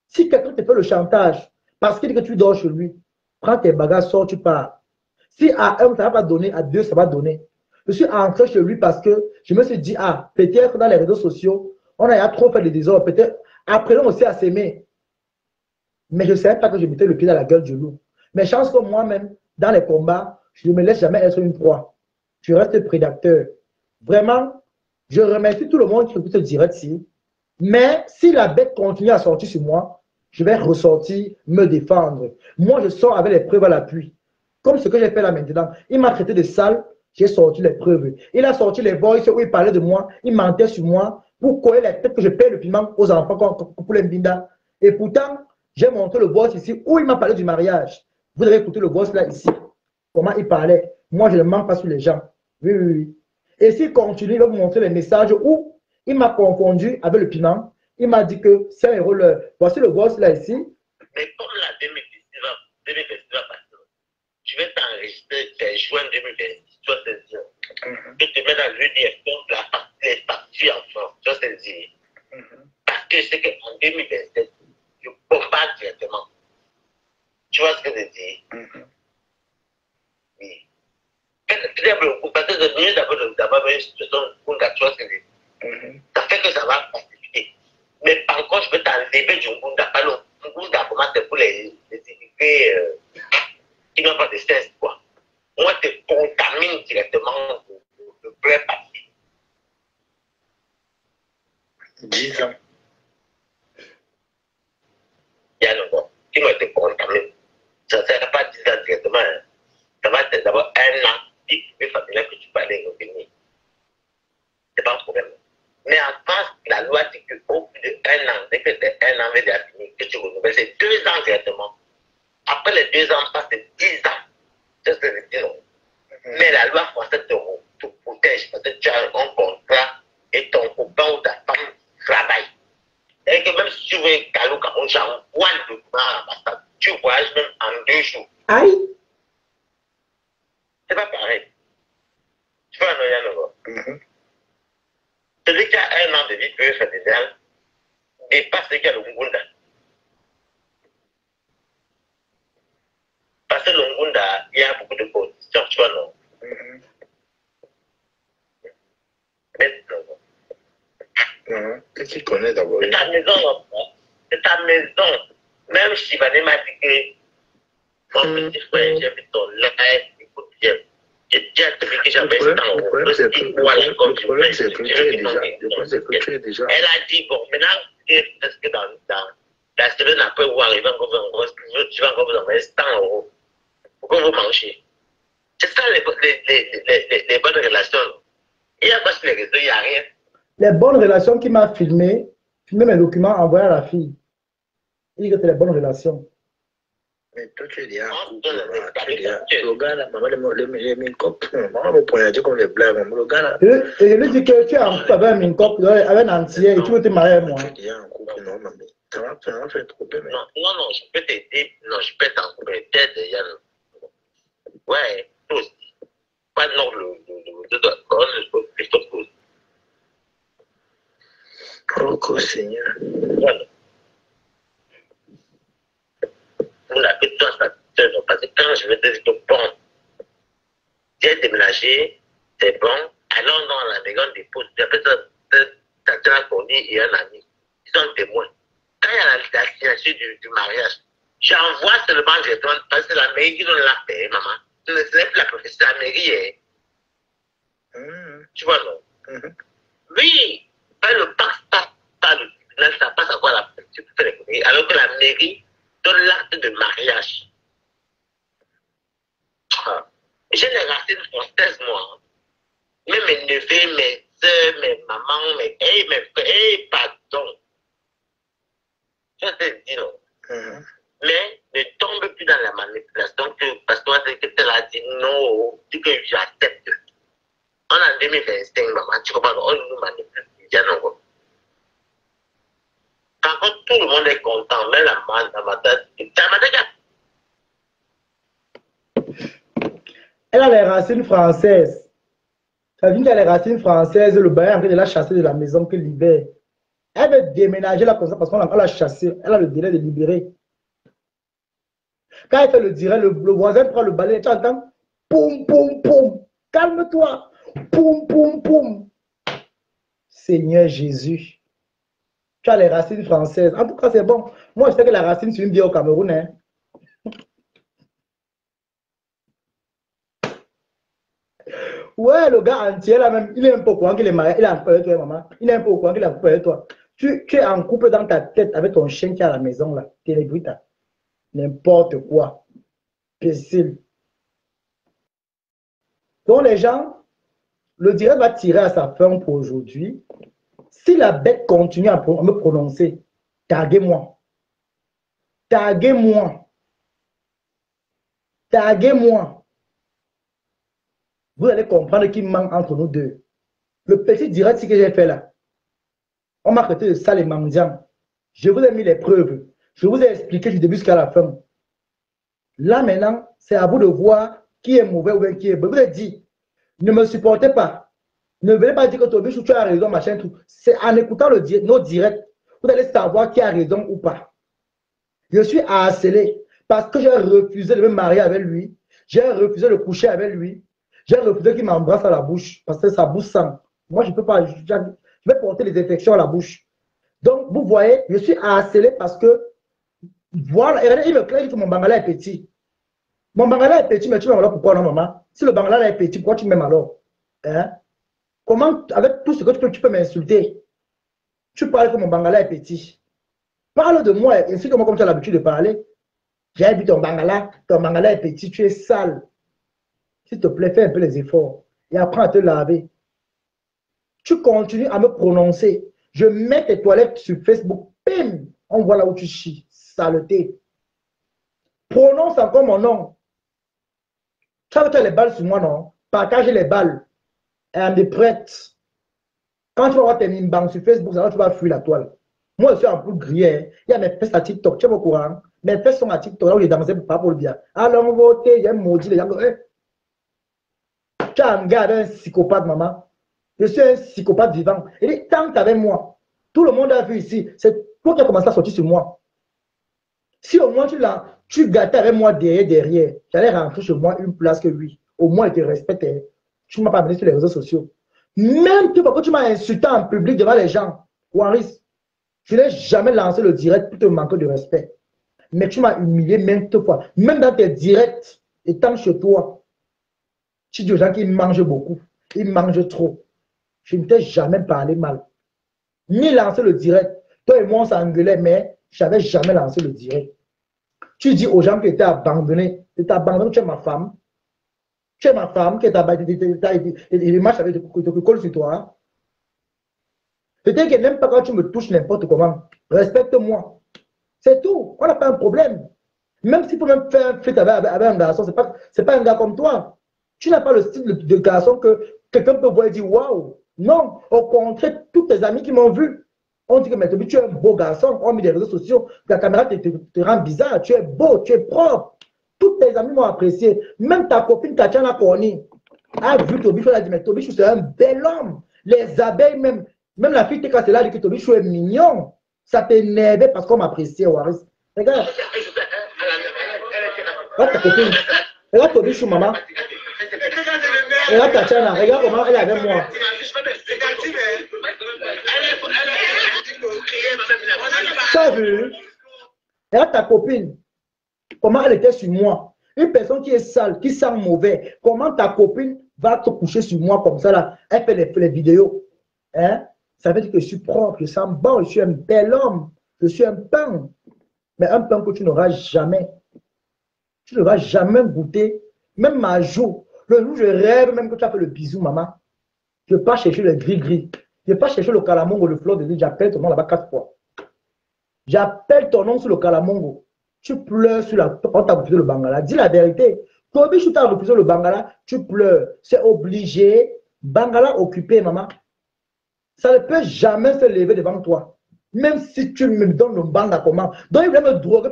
S1: Si quelqu'un te fait le chantage, parce qu'il dit que tu dors chez lui, prends tes bagages, sors, tu pars. Si à un, ça va pas donner, à deux, ça va donner. Je suis entré chez lui parce que je me suis dit, ah, peut-être dans les réseaux sociaux, on a trop fait de désordre. Peut-être, apprenons aussi à s'aimer. Mais je ne savais pas que je mettais le pied dans la gueule du loup. Mais chance que moi-même, dans les combats, je ne me laisse jamais être une proie. Je reste prédateur. Vraiment, je remercie tout le monde qui écoute ce direct-ci. Mais si la bête continue à sortir sur moi, je vais ressortir, me défendre. Moi, je sors avec les preuves à l'appui. Comme ce que j'ai fait là maintenant. Il m'a traité de sale, j'ai sorti les preuves. Il a sorti les voices où il parlait de moi, il mentait sur moi pour coller la tête que je paye le piment aux enfants pour les binda. Et pourtant, j'ai montré le boss ici où il m'a parlé du mariage. Vous devez écouter le boss là ici. Comment il parlait. Moi, je ne mens pas sur les gens. Oui, oui, oui. Et s'il continue, il va vous montrer les messages où il m'a confondu avec le piment. Il m'a dit que c'est un héros. Voici le boss là ici.
S4: Mais comme la 2026 va passer, je vais t'enregistrer, c'est juin 2026, tu vas te dire. Je te mets dans l'UDF, donc les parties en France, tu vas te dire. Parce que je sais qu'en 2027, je bombarde directement. Tu vois ce que je dis? Oui. Parce que de mieux d'abord une situation Ngunda, tu vois ce que je dis? Ça fait que ça va pacifier. Mais par contre, je peux t'enlever du Ngunda, pas le Ngunda, comment c'est pour les immigrés qui n'ont pas de cesse, quoi. Moi, je te contamine directement le vrai papier.
S5: 10 ans.
S4: Il y a encore qui m'ont été contaminés. Ça ne sera pas 10 ans directement. Hein. Ça va être d'abord 1 an, et puis familial que tu parlais au Bénin. C'est pas un problème. Mais en France, la loi dit qu'au bout de 1 an, dès que c'est 1 an, mais fini, que tu renouvelles, c'est 2 ans directement. Après les 2 ans, c'est 10 ans. C'est ce que je dis, non. Mais la loi française te protège parce que tu as un contrat et ton copain ou ta femme travaille. Et que même si tu veux Kalou Cameroun, j'envoie le document à l'ambassade. Tu voyages même en 2 jours.
S1: Aïe!
S4: C'est pas pareil. Tu vois, non, Yann, celui qui a 1 an de vie peut faire des ailes dépasse celui qui a le Ngunda. Parce que le Ngunda, il y a beaucoup de positions, tu vois, non?
S5: Qu'est-ce qu'il connaît d'abord?
S4: C'est ta maison, c'est ta maison. Même si Vané m'a dit que mon petit frère, j'ai vu ton live, écoute bien. J'ai déjà dit que j'avais
S5: Le problème, c'est que tu es déjà.
S4: Elle a dit, bon, maintenant, est-ce que dans la semaine après, vous arrivez encore, tu vas encore vous envoyer 100 € pour que vous mangez. C'est ça les bonnes relations. Il n'y a pas sur les réseaux, il n'y a rien.
S1: Les bonnes relations qu'il m'a filmé mes documents, envoyé à la fille. Il dit que c'est les bonnes relations.
S5: Mais toi, tu es déjà en couple. Le gars là, maman, les mincopes, maman me prenait comme des blagues. Le gars là.
S1: Et je lui dis que tu es en couple avec un mincop, avec un entier, et tu veux te marier avec moi.
S5: Tu es déjà en couple, non, maman. Ça va faire trop bien.
S4: Non, je peux t'aider. Non, je peux t'encourager. T'aider, Yann. Ouais, toi aussi. Pas non, le
S5: Oh, Seigneur.
S4: Voilà. Vous l'avez toi, ça te parce que quand je vais te dire que bon, j'ai déménagé, c'est bon, allons dans la maison d'épouse. Après ça te l'a connu et un ami. Ils sont témoins. Quand il y a la signature du mariage, j'envoie seulement directement parce que la mairie qui donne la paix, maman. Ce n'est plus la profession, la mairie. Tu vois, non? Oui, le passe pas le tribunal, ça passe à quoi la préfecture pour faire les mairies, alors que la mairie donne l'acte de mariage. J'ai les racines françaises, moi. Même mes neveux, mes soeurs, mes mamans, mes frères, pardon. Je te dis non. Mais ne tombe plus dans la manipulation parce que tu l'as dit non, tu que j'accepte. On est en 2025, maman, tu comprends, on nous manipule. Non. Par contre, tout le monde est content, mais la tête.
S1: Elle a les racines françaises. Ça vient qu'elle les racines françaises, le bain de la chasser de la maison que l'hiver. Elle veut déménager là comme ça parce qu'on l'a chassée. Elle a le délai de libérer. Quand elle fait le direct, le voisin prend le balai, tu entends? Poum, poum, poum. Calme-toi. Poum, poum, poum. Seigneur Jésus. Tu as les racines françaises. En tout cas, c'est bon. Moi, je sais que la racine, c'est une vie au Cameroun. Hein. Ouais, le gars entier là même, il est un peu au courant qu'il est marié, il est en couple avec toi, maman. Il est un peu au courant qu'il est en couple avec toi. Tu es en couple dans ta tête avec ton chien qui est à la maison là. Télébrita. N'importe quoi. Imbécile. Donc les gens, le direct va tirer à sa fin pour aujourd'hui. Si la bête continue à me prononcer, taguez-moi. Taguez-moi. Taguez-moi. Vous allez comprendre qu'il manque entre nous deux. Le petit direct que j'ai fait là, on m'a traité de ça les mendiants. Je vous ai mis les preuves. Je vous ai expliqué du début jusqu'à la fin. Là maintenant, c'est à vous de voir qui est mauvais ou bien qui est bon. Je vous ai dit, ne me supportez pas. Ne venez pas dire que Tobichou, tu as raison, machin, tout. C'est en écoutant nos directs, vous allez savoir qui a raison ou pas. Je suis harcelé parce que j'ai refusé de me marier avec lui. J'ai refusé de coucher avec lui. J'ai refusé qu'il m'embrasse à la bouche parce que sa bouche sent. Moi, je ne peux pas. Je vais porter les infections à la bouche. Donc, vous voyez, je suis harcelé parce que, voilà, il me clame que mon bangala est petit. Mon bangala est petit, mais tu m'aimes alors pourquoi non, maman? Si le bangala est petit, pourquoi tu m'aimes alors? Hein? Comment, avec tout ce que tu peux m'insulter, tu parles que mon bangala est petit? Parle de moi, insulte-moi comme tu as l'habitude de parler. J'ai vu ton bangala est petit, tu es sale. S'il te plaît, fais un peu les efforts et apprends à te laver. Tu continues à me prononcer. Je mets tes toilettes sur Facebook. Pim! On voit là où tu chies. Saleté. Prononce encore mon nom. Tu as les balles sur moi, non? Partage les balles. Et on est prête. Quand tu vas voir tes mimbangs sur Facebook, tu vas fuir la toile. Moi, je suis un peu grillé. Il y a mes fesses à TikTok. Tu es au courant? Mes fesses sont à TikTok. Là où j'ai dansé pas pour le bien. Alors, voter. J'ai maudit les gens. Tu as un gars avec un psychopathe, maman. Je suis un psychopathe vivant. Il dit, tant avec moi. Tout le monde a vu ici. C'est toi qui as commencé à sortir sur moi. Si au moins tu gâtais avec moi derrière, j'allais rentrer chez moi une place que lui. Au moins, il te respectait. Tu ne m'as pas amené sur les réseaux sociaux. Même quand tu m'as insulté en public devant les gens, Waris, je n'ai jamais lancé le direct pour te manquer de respect. Mais tu m'as humilié maintes fois. Même dans tes directs, étant chez toi, tu dis aux gens qu'ils mangent beaucoup. Ils mangent trop. Je ne t'ai jamais parlé mal. Ni lancé le direct. Toi et moi, on s'engueulait, mais je n'avais jamais lancé le direct. Tu dis aux gens que tu étais abandonné. Tu es abandonné, tu es ma femme. Tu es ma femme qui est abandonnée. Les matchs avec te collent sur toi. Peut-être que même pas quand tu me touches n'importe comment. Respecte-moi. C'est tout. On n'a pas un problème. Même s'il faut même faire un flirt avec un garçon, ce n'est pas un gars comme toi. Tu n'as pas le style de garçon que quelqu'un peut voir et dire waouh. Non, au contraire, tous tes amis qui m'ont vu, on dit que mais tu es un beau garçon, on met des réseaux sociaux, la caméra te rend bizarre, tu es beau, tu es propre. Tous tes amis m'ont apprécié. Même ta copine Tatiana Corny a vu Tobichou, elle a dit mais Tobichou c'est un bel homme. Les abeilles même la fille quand elle a dit que Tobichou est mignon, ça t'énervait parce qu'on m'appréciait, Waris. Regarde. Regarde ta copine. Regarde Tobichou, maman. Regarde Tatiana, regarde comment elle est avec moi. Tu as vu? Regarde ta copine. Comment elle était sur moi. Une personne qui est sale, qui sent mauvais. Comment ta copine va te coucher sur moi comme ça là? Elle fait les vidéos. Hein? Ça veut dire que je suis propre, je sens bon, je suis un bel homme. Je suis un pain. Mais un pain que tu n'auras jamais. Tu n'auras jamais goûté. Même ma joue. Le jour où je rêve même que tu as fait le bisou, maman. Je ne vais pas chercher le gris-gris. Je ne vais pas chercher le calamongo, le fleur de l'île. J'appelle ton nom là-bas 4 fois. J'appelle ton nom sur le calamongo. Tu pleures sur la... On t'a refusé le bangala. Dis la vérité. Tobichou t'a refusé le bangala. Tu pleures. C'est obligé. Bangala occupé, maman. Ça ne peut jamais se lever devant toi. Même si tu me donnes le banga comment. Donc il voulait me droguer.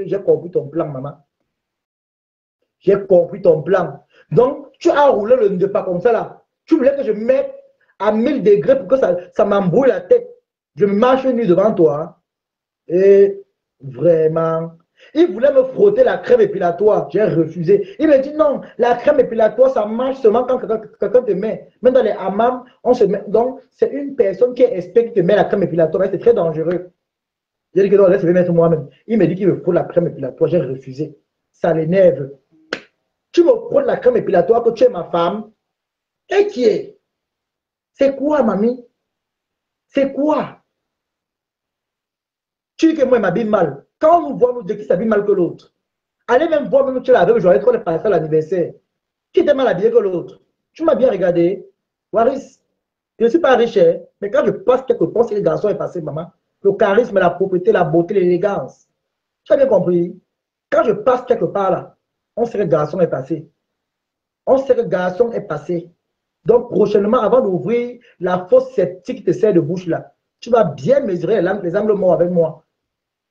S1: J'ai compris ton plan, maman. J'ai compris ton plan. Donc, tu as roulé le de pas comme ça là. Tu voulais que je mette à 1000 degrés pour que ça m'embrouille la tête. Je marche nu devant toi. Hein. Et vraiment, il voulait me frotter la crème épilatoire. J'ai refusé. Il me dit non, la crème épilatoire, ça marche seulement quand quelqu'un te met. Même dans les hammams, on se met. Donc, c'est une personne qui est experte qui te met la crème épilatoire. C'est très dangereux. J'ai dit que non, laisse me mettre moi-même. Il me dit qu'il me faut la crème épilatoire. J'ai refusé. Ça l'énerve. Tu me prends la crème épilatoire que tu es ma femme. Et qui est? C'est quoi, mamie? C'est quoi? Tu dis que moi, il m'habille mal. Quand on nous voit, nous dire qu'il s'habille mal que l'autre. Allez même voir, même tu l'avais, j'aurais trop de passer à l'anniversaire. Qui était mal habillé que l'autre? Tu m'as bien regardé. Waris, je ne suis pas riche, hein, mais quand je passe quelque part, c'est les garçons est passé, maman. Le charisme, la propreté, la beauté, l'élégance. Tu as bien compris? Quand je passe quelque part là, on sait que le garçon est passé. On sait que le garçon est passé. Donc, prochainement, avant d'ouvrir la fosse sceptique qui te sert de bouche là, tu vas bien mesurer les angles morts avec moi.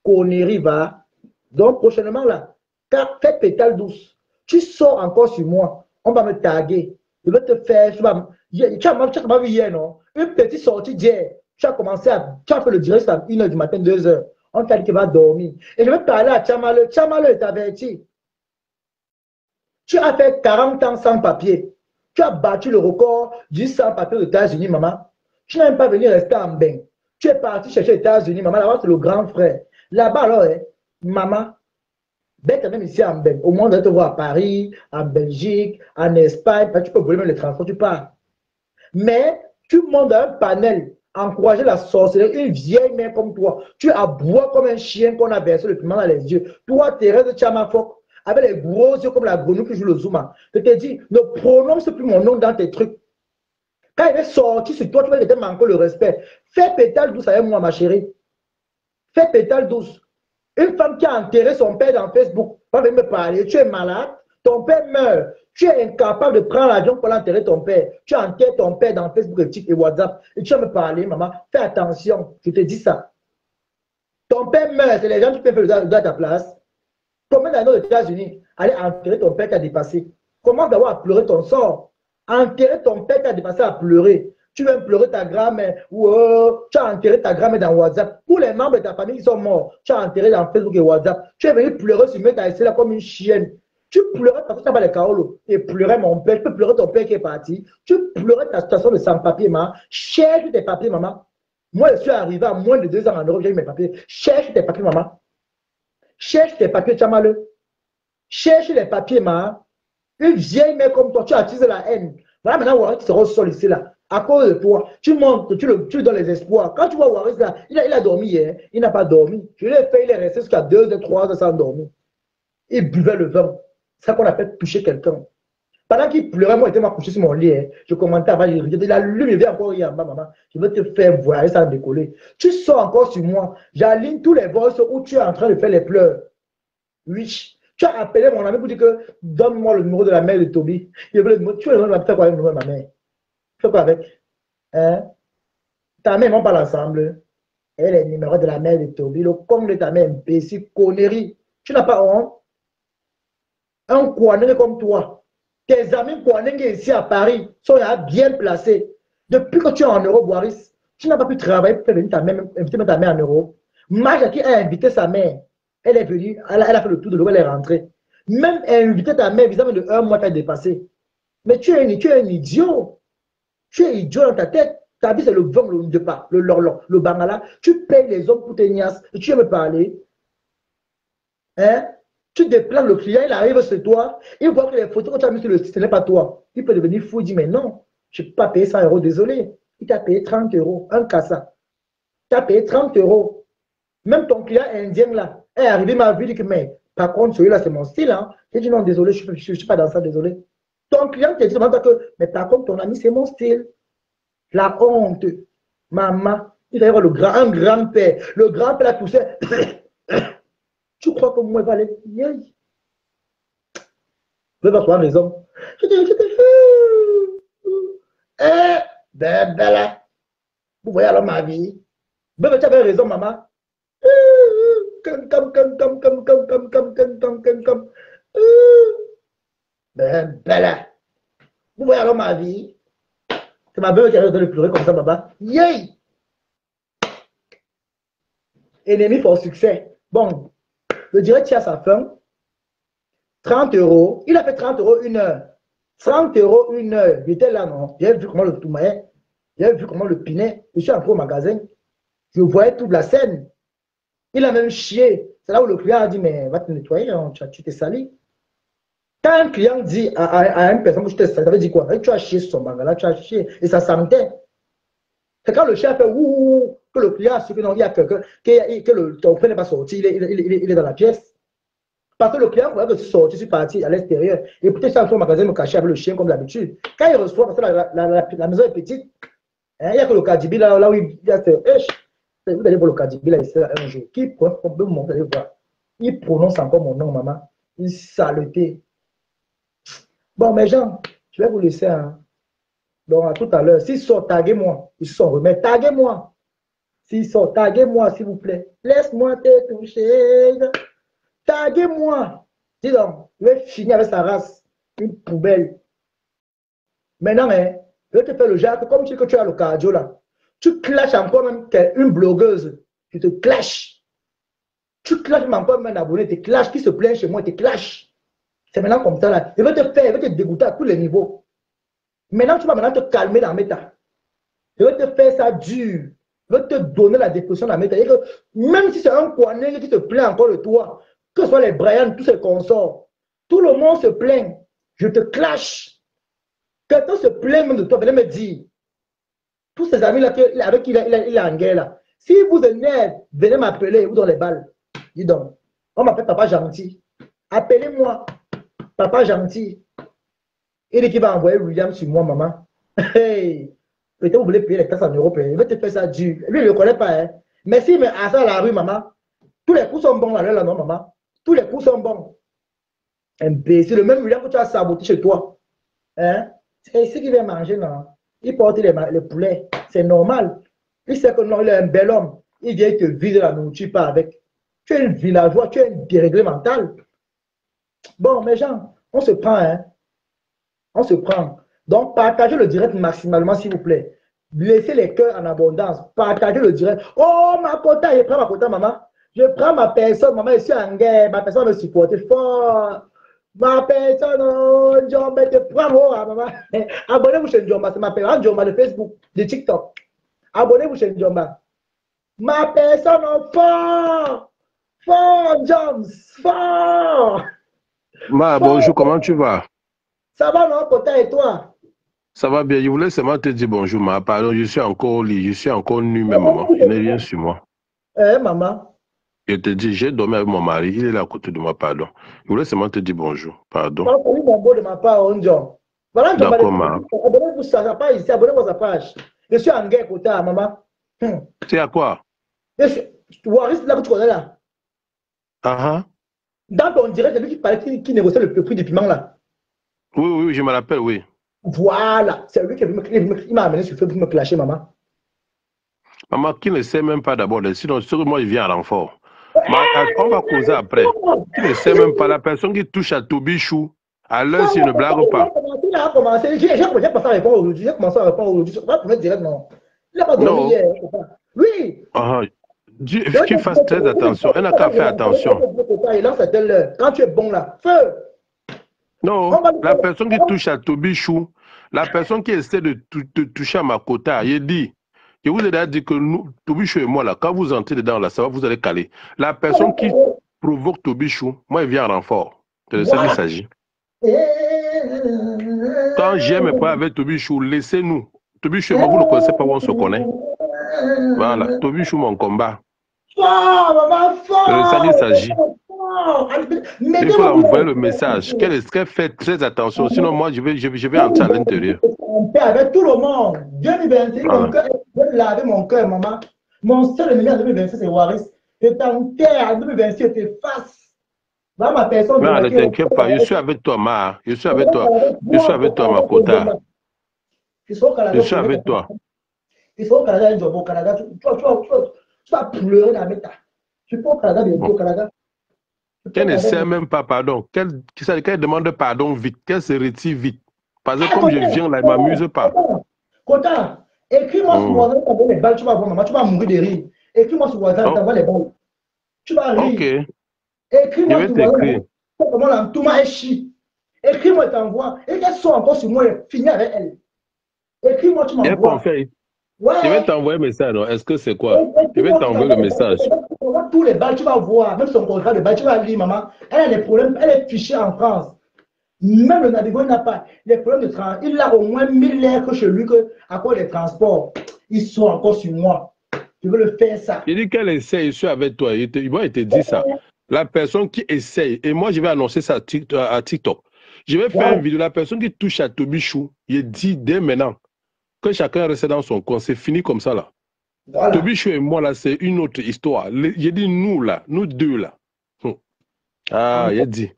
S1: Connerie va. Donc, prochainement là, fais pétale douce. Tu sors encore sur moi. On va me taguer. Je vais te faire. Tu as vu hier, non? Une petite sortie d'hier. Tu as commencé à. Tu as fait le direct à 1h du matin, 2h. On t'a dit qu'il va dormir. Et je vais parler à Tchamale. Tchamale est averti. Tu as fait 40 ans sans papier. Tu as battu le record du sans-papier aux États-Unis, maman. Tu n'es même pas venu rester en bain. Tu es parti chercher les États-Unis, maman. Là-bas, c'est le grand frère. Là-bas, alors, hein, maman, ben, quand même ici en bain. Au moins, on va te voir à Paris, en Belgique, en Espagne. Tu peux voler même les transports, tu pars. Mais tu montes dans un panel, encourager la sorcellerie, une vieille mère comme toi. Tu aboies comme un chien qu'on a versé le piment dans les yeux. Toi, Thérèse Tchamafok, avec les gros yeux comme la grenouille qui joue le zoom. Je te dis, ne prononce plus mon nom dans tes trucs. Quand il est sorti sur toi, tu vas te manquer le respect. Fais pétale douce avec moi, ma chérie. Fais pétale douce. Une femme qui a enterré son père dans Facebook, va venir me parler. Tu es malade, ton père meurt. Tu es incapable de prendre l'avion pour enterrer ton père. Tu enterres ton père dans Facebook et WhatsApp. Et tu vas me parler, maman. Fais attention, je te dis ça. Ton père meurt, c'est les gens qui peuvent faire le droit à ta place. Combien d'années aux États-Unis, aller enterrer ton père qui a dépassé. Commence d'abord à pleurer ton sort. Enterrer ton père qui a dépassé à pleurer. Tu veux pleurer ta grand-mère ou tu as enterré ta grand-mère dans WhatsApp. Tous les membres de ta famille qui sont morts, tu as enterré dans Facebook et WhatsApp. Tu es venu pleurer sur ta là comme une chienne. Tu pleurais parce que tu n'as pas les Kaolo. Et pleurais mon père. Tu peux pleurer ton père qui est parti. Tu pleurais ta situation de sans-papier, maman. Cherche tes papiers, maman. Moi, je suis arrivé à moins de 2 ans en Europe, j'ai eu mes papiers. Cherche tes papiers, maman. Cherche tes papiers, Tchamale. Cherche les papiers, maman. Une vieille mère comme toi, tu attises la haine. Voilà maintenant Waris qui sera au sol ici, là. À cause de toi, tu montes, tu lui donnes les espoirs. Quand tu vois Waris là, il a dormi hier, il n'a pas dormi. Je l'ai fait, il est resté jusqu'à 2 ou 3 heures sans dormir. Il buvait le vin. C'est ça qu'on appelle toucher quelqu'un. Pendant qu'il pleurait, moi, j'étais couché sur mon lit. Hein. Je commentais avant, je disais, la lumière vient encore hier en bas, maman. Je veux te faire voyager sans décoller. Tu sors encore sur moi. J'aligne tous les voices où tu es en train de faire les pleurs. Oui. Tu as appelé mon ami pour dire que donne-moi le numéro de la mère de Toby. Tu as le numéro de la mère de ma mère. Tu fais quoi avec? Hein? Ta mère, on parle ensemble. Elle est le numéro de la mère de Toby. Le con de ta mère, imbécile, connerie. Tu n'as pas honte? Un Kouanenge comme toi. Tes amis Kouanenge ici à Paris sont bien placés. Depuis que tu es en Europe, Waris, tu n'as pas pu travailler pour faire venir ta mère, inviter ta mère en Europe. Maja qui a invité sa mère. Elle est venue, elle a fait le tour de l'eau, elle est rentrée. Même inviter ta mère, vis-à-vis de 1 mois, tu as dépassé. Mais tu es un idiot. Tu es idiot dans ta tête. Ta vie, c'est le vent, le bangala. Tu payes les hommes pour tes niasses. Et tu veux me parler. Hein? Tu déplaces le client, il arrive chez toi. Il voit que les photos que tu as mises sur le site, ce n'est pas toi. Il peut devenir fou. Il dit, mais non, je ne peux pas payer 100 €, désolé. Il t'a payé 30 €, un cassa. Tu as payé 30 €. Même ton client indien là, est arrivé, m'a vu, dit que, mais par contre, celui-là, c'est mon style. Hein. J'ai dit non, désolé, je ne suis pas dans ça, désolé. Ton client te dit que, mais par contre, ton ami, c'est mon style. La honte. Maman, il va y avoir un grand-père. Le grand-père a poussé. Tu crois que moi, il va aller. Je vais avoir raison. Je te ben là. Vous voyez alors ma vie. Ben, tu avais raison, maman. Ben, belle. Vous voyez alors ma vie? C'est ma belle qui a de pleurer comme ça, baba. Yay! Ennemi pour succès. Bon, le direct à sa fin. 30 €. Il a fait 30 € une heure. 30 € une heure. J'étais là, non? J'ai vu comment le toumaillait. J'ai vu comment le pinait. Je suis entré au magasin. Je voyais toute la scène. Il a même chié. C'est là où le client a dit, mais va te nettoyer, hein, tu t'es sali. Quand un client dit à une personne que je t'ai sali, ça veut dire quoi? Tu as chié sur son bangala, tu as chié. Et ça sentait. C'est quand le chien fait ouh, que le client a su que non, il y a quelqu'un, que ton frère n'est pas sorti, il est dans la pièce. Parce que le client voulait que je sorte, je suis parti à l'extérieur. Et peut-être je suis au magasin me cacher avec le chien comme d'habitude. Quand il reçoit, parce que la maison est petite, hein, il n'y a que le Kadibi là où il y a ce vous allez voir le Kadibi là, ici, un jour. Qui prend le nom, vous allez voir. Il prononce encore mon nom, maman. Il saleté. Bon, mes gens, je vais vous laisser. Hein. Donc, à tout à l'heure. S'ils sortent, taguez-moi. Ils sont remis. Taguez-moi. S'ils sortent, taguez-moi, s'il vous plaît. Laisse-moi te toucher. Taguez-moi. Dis donc, je vais finir avec sa race. Une poubelle. Maintenant, hein, je vais te faire le genre, comme que tu as le cardio là. Tu clashes encore même une blogueuse. Tu te clashes. Tu clashes même encore même un abonné. Tu clashes. Qui se plaint chez moi, tu clashes. C'est maintenant comme ça là. Je vais te faire, je vais te dégoûter à tous les niveaux. Maintenant, tu vas maintenant te calmer dans la méta. Je vais te faire ça dur. Je vais te donner la dépression dans la méta. Même si c'est un coinet qui se plaint encore de toi, que ce soit les Brian, tous ces consorts, tout le monde se plaint. Je te clash. Quelqu'un se plaint même de toi, venez me dire. Tous ces amis-là avec qui il est en guerre là. Si vous énerve, venez m'appeler, vous dans les balles. Dis donc. On m'appelle papa gentil. Appelez-moi papa gentil. Il dit qu'il va envoyer William sur moi, maman. Hey, peut-être vous voulez payer les taxes en Europe. Il va te faire ça dur. Lui, il ne le connaît pas. Hein. Mais s'il met à ça à la rue, maman, tous les coups sont bons là, non, maman. Tous les coups sont bons. Imbécile, le même William que tu as saboté chez toi. Hein? C'est ici qu'il vient manger, non? Il porte les poulets. C'est normal. Il sait que non, il est un bel homme. Il vient te vider la nourriture, pas avec. Tu es un villageois, tu es un déréglé mental. Bon, mes gens, on se prend, hein? On se prend. Donc, partagez le direct maximalement, s'il vous plaît. Laissez les cœurs en abondance. Partagez le direct. Oh, ma quota, je prends ma quota, maman. Je prends ma personne, maman, je suis en guerre. Ma personne me supporte fort. Ma personne, oh, Njomba, te prends, oh, maman. Abonnez-vous chez Njomba, c'est ma personne, Njomba de Facebook, de TikTok. Abonnez-vous chez Njomba. Ma personne, oh, fort. Fort, Joms, fort.
S6: Ma, bonjour, comment tu vas?
S1: Ça va, non, Kota, et toi?
S6: Ça va bien. Je voulais seulement te dire bonjour, ma. Pardon, je suis encore au lit. Je suis encore nu, même, maman. Je n'ai rien sur moi.
S1: Maman.
S6: Je te dis, j'ai dormi avec mon mari. Il est là à côté de moi, pardon. Je voulais seulement te dire bonjour, pardon.
S1: Oui, mon beau de ma part, Onjon. Voilà,
S6: d'accord, ma.
S1: Abonnez-vous à sa page ici, abonnez-vous à sa page. Je suis en guerre, Kota, maman.
S6: C'est à quoi?
S1: Waris, là que tu connais là. Dans ton direct, c'est lui qui parlait, qui négociait le prix du piment là.
S6: Oui, je me rappelle, oui.
S1: Voilà, c'est lui qui m'a amené sur Facebook pour me clasher, maman.
S6: Maman, qui ne sait même pas d'abord, sinon, moi, il vient en renfort. On va causer après. Qui ne sait même pas, la personne qui touche à Tobichou, à l'heure, s'il ne blague pas.
S1: Il a commencé, j'ai commencé à répondre aujourd'hui, j'ai commencé à répondre aujourd'hui. On va te mettre direct, non. Il n'a pas dormi hier. Oui.
S6: Qu'il fasse très attention. Elle n'a qu'à faire attention.
S1: Quand tu es bon là, feu.
S6: Non, la personne qui touche à Tobichou, la personne qui essaie de toucher à ma quota, il dit, je vous ai déjà dit que nous, Tobichou et moi, là, quand vous entrez dedans, là, ça va, vous allez caler. La personne qui provoque Tobichou, moi, il vient en renfort. C'est de ça qu'il s'agit. Quand j'aime mes problèmes avec Tobichou, laissez-nous. Tobichou et moi, vous ne connaissez pas où on se connaît. Voilà, Tobichou, mon combat. C'est de ça qu'il s'agit. Il faut envoyer le message qu'elle fait très attention, sinon moi je vais entrer à l'intérieur.
S1: Avec tout le monde, 2026, mon cœur, je vais laver mon cœur, maman. Mon seul ennemi en 2026, c'est Waris. Je t'enterre en 2026, je t'efface. Va ma personne.
S6: Non, ne t'inquiète pas, je suis avec toi, Ma. Je suis avec toi. Je suis avec toi, ma quota. Je suis avec toi.
S1: Il faut au Canada, un job au Canada. Tu vas pleurer dans la méta. Tu peux au Canada, bientôt au Canada.
S6: Qu'elle ne sait même pas pardon. Qu'elle demande pardon vite, qu'elle se retire vite. Parce que comme je viens là, elle ne m'amuse pas.
S1: Kota, écris-moi sur WhatsApp, t'envoies les balles, tu vas voir, maman, tu vas mourir de rire. Écris-moi sur WhatsApp, t'envoies les balles. Tu vas rire.
S6: Ok.
S1: Écris-moi sur WhatsApp, comment l'entourement est chi. Écris-moi et t'envoie. Et qu'elle soit encore sur moi, finis avec elle. Écris-moi, tu m'envoies.
S6: Ouais. Je vais t'envoyer un message, non? Est-ce que c'est quoi? Je vais t'envoyer le message.
S1: Tous les balles, tu vas voir. Même son contrat de bail, tu vas lire, maman. Elle a des problèmes, elle est fichée en France. Même le navigant n'a pas les problèmes de transport. Il a au moins 1000 lettres chez lui à cause des transports. Ils sont encore sur moi. Je veux le faire ça.
S6: Il dit qu'elle essaye, je suis avec toi. Il te dit ça. La personne qui essaye, et moi je vais annoncer ça à TikTok. Je vais faire une vidéo. La personne qui touche à Toby Chou, il dit dès maintenant que chacun reste dans son coin. C'est fini comme ça là. Voilà. Toby Chou et moi là, c'est une autre histoire. J'ai dit nous là, nous deux là. Ah, il a dit.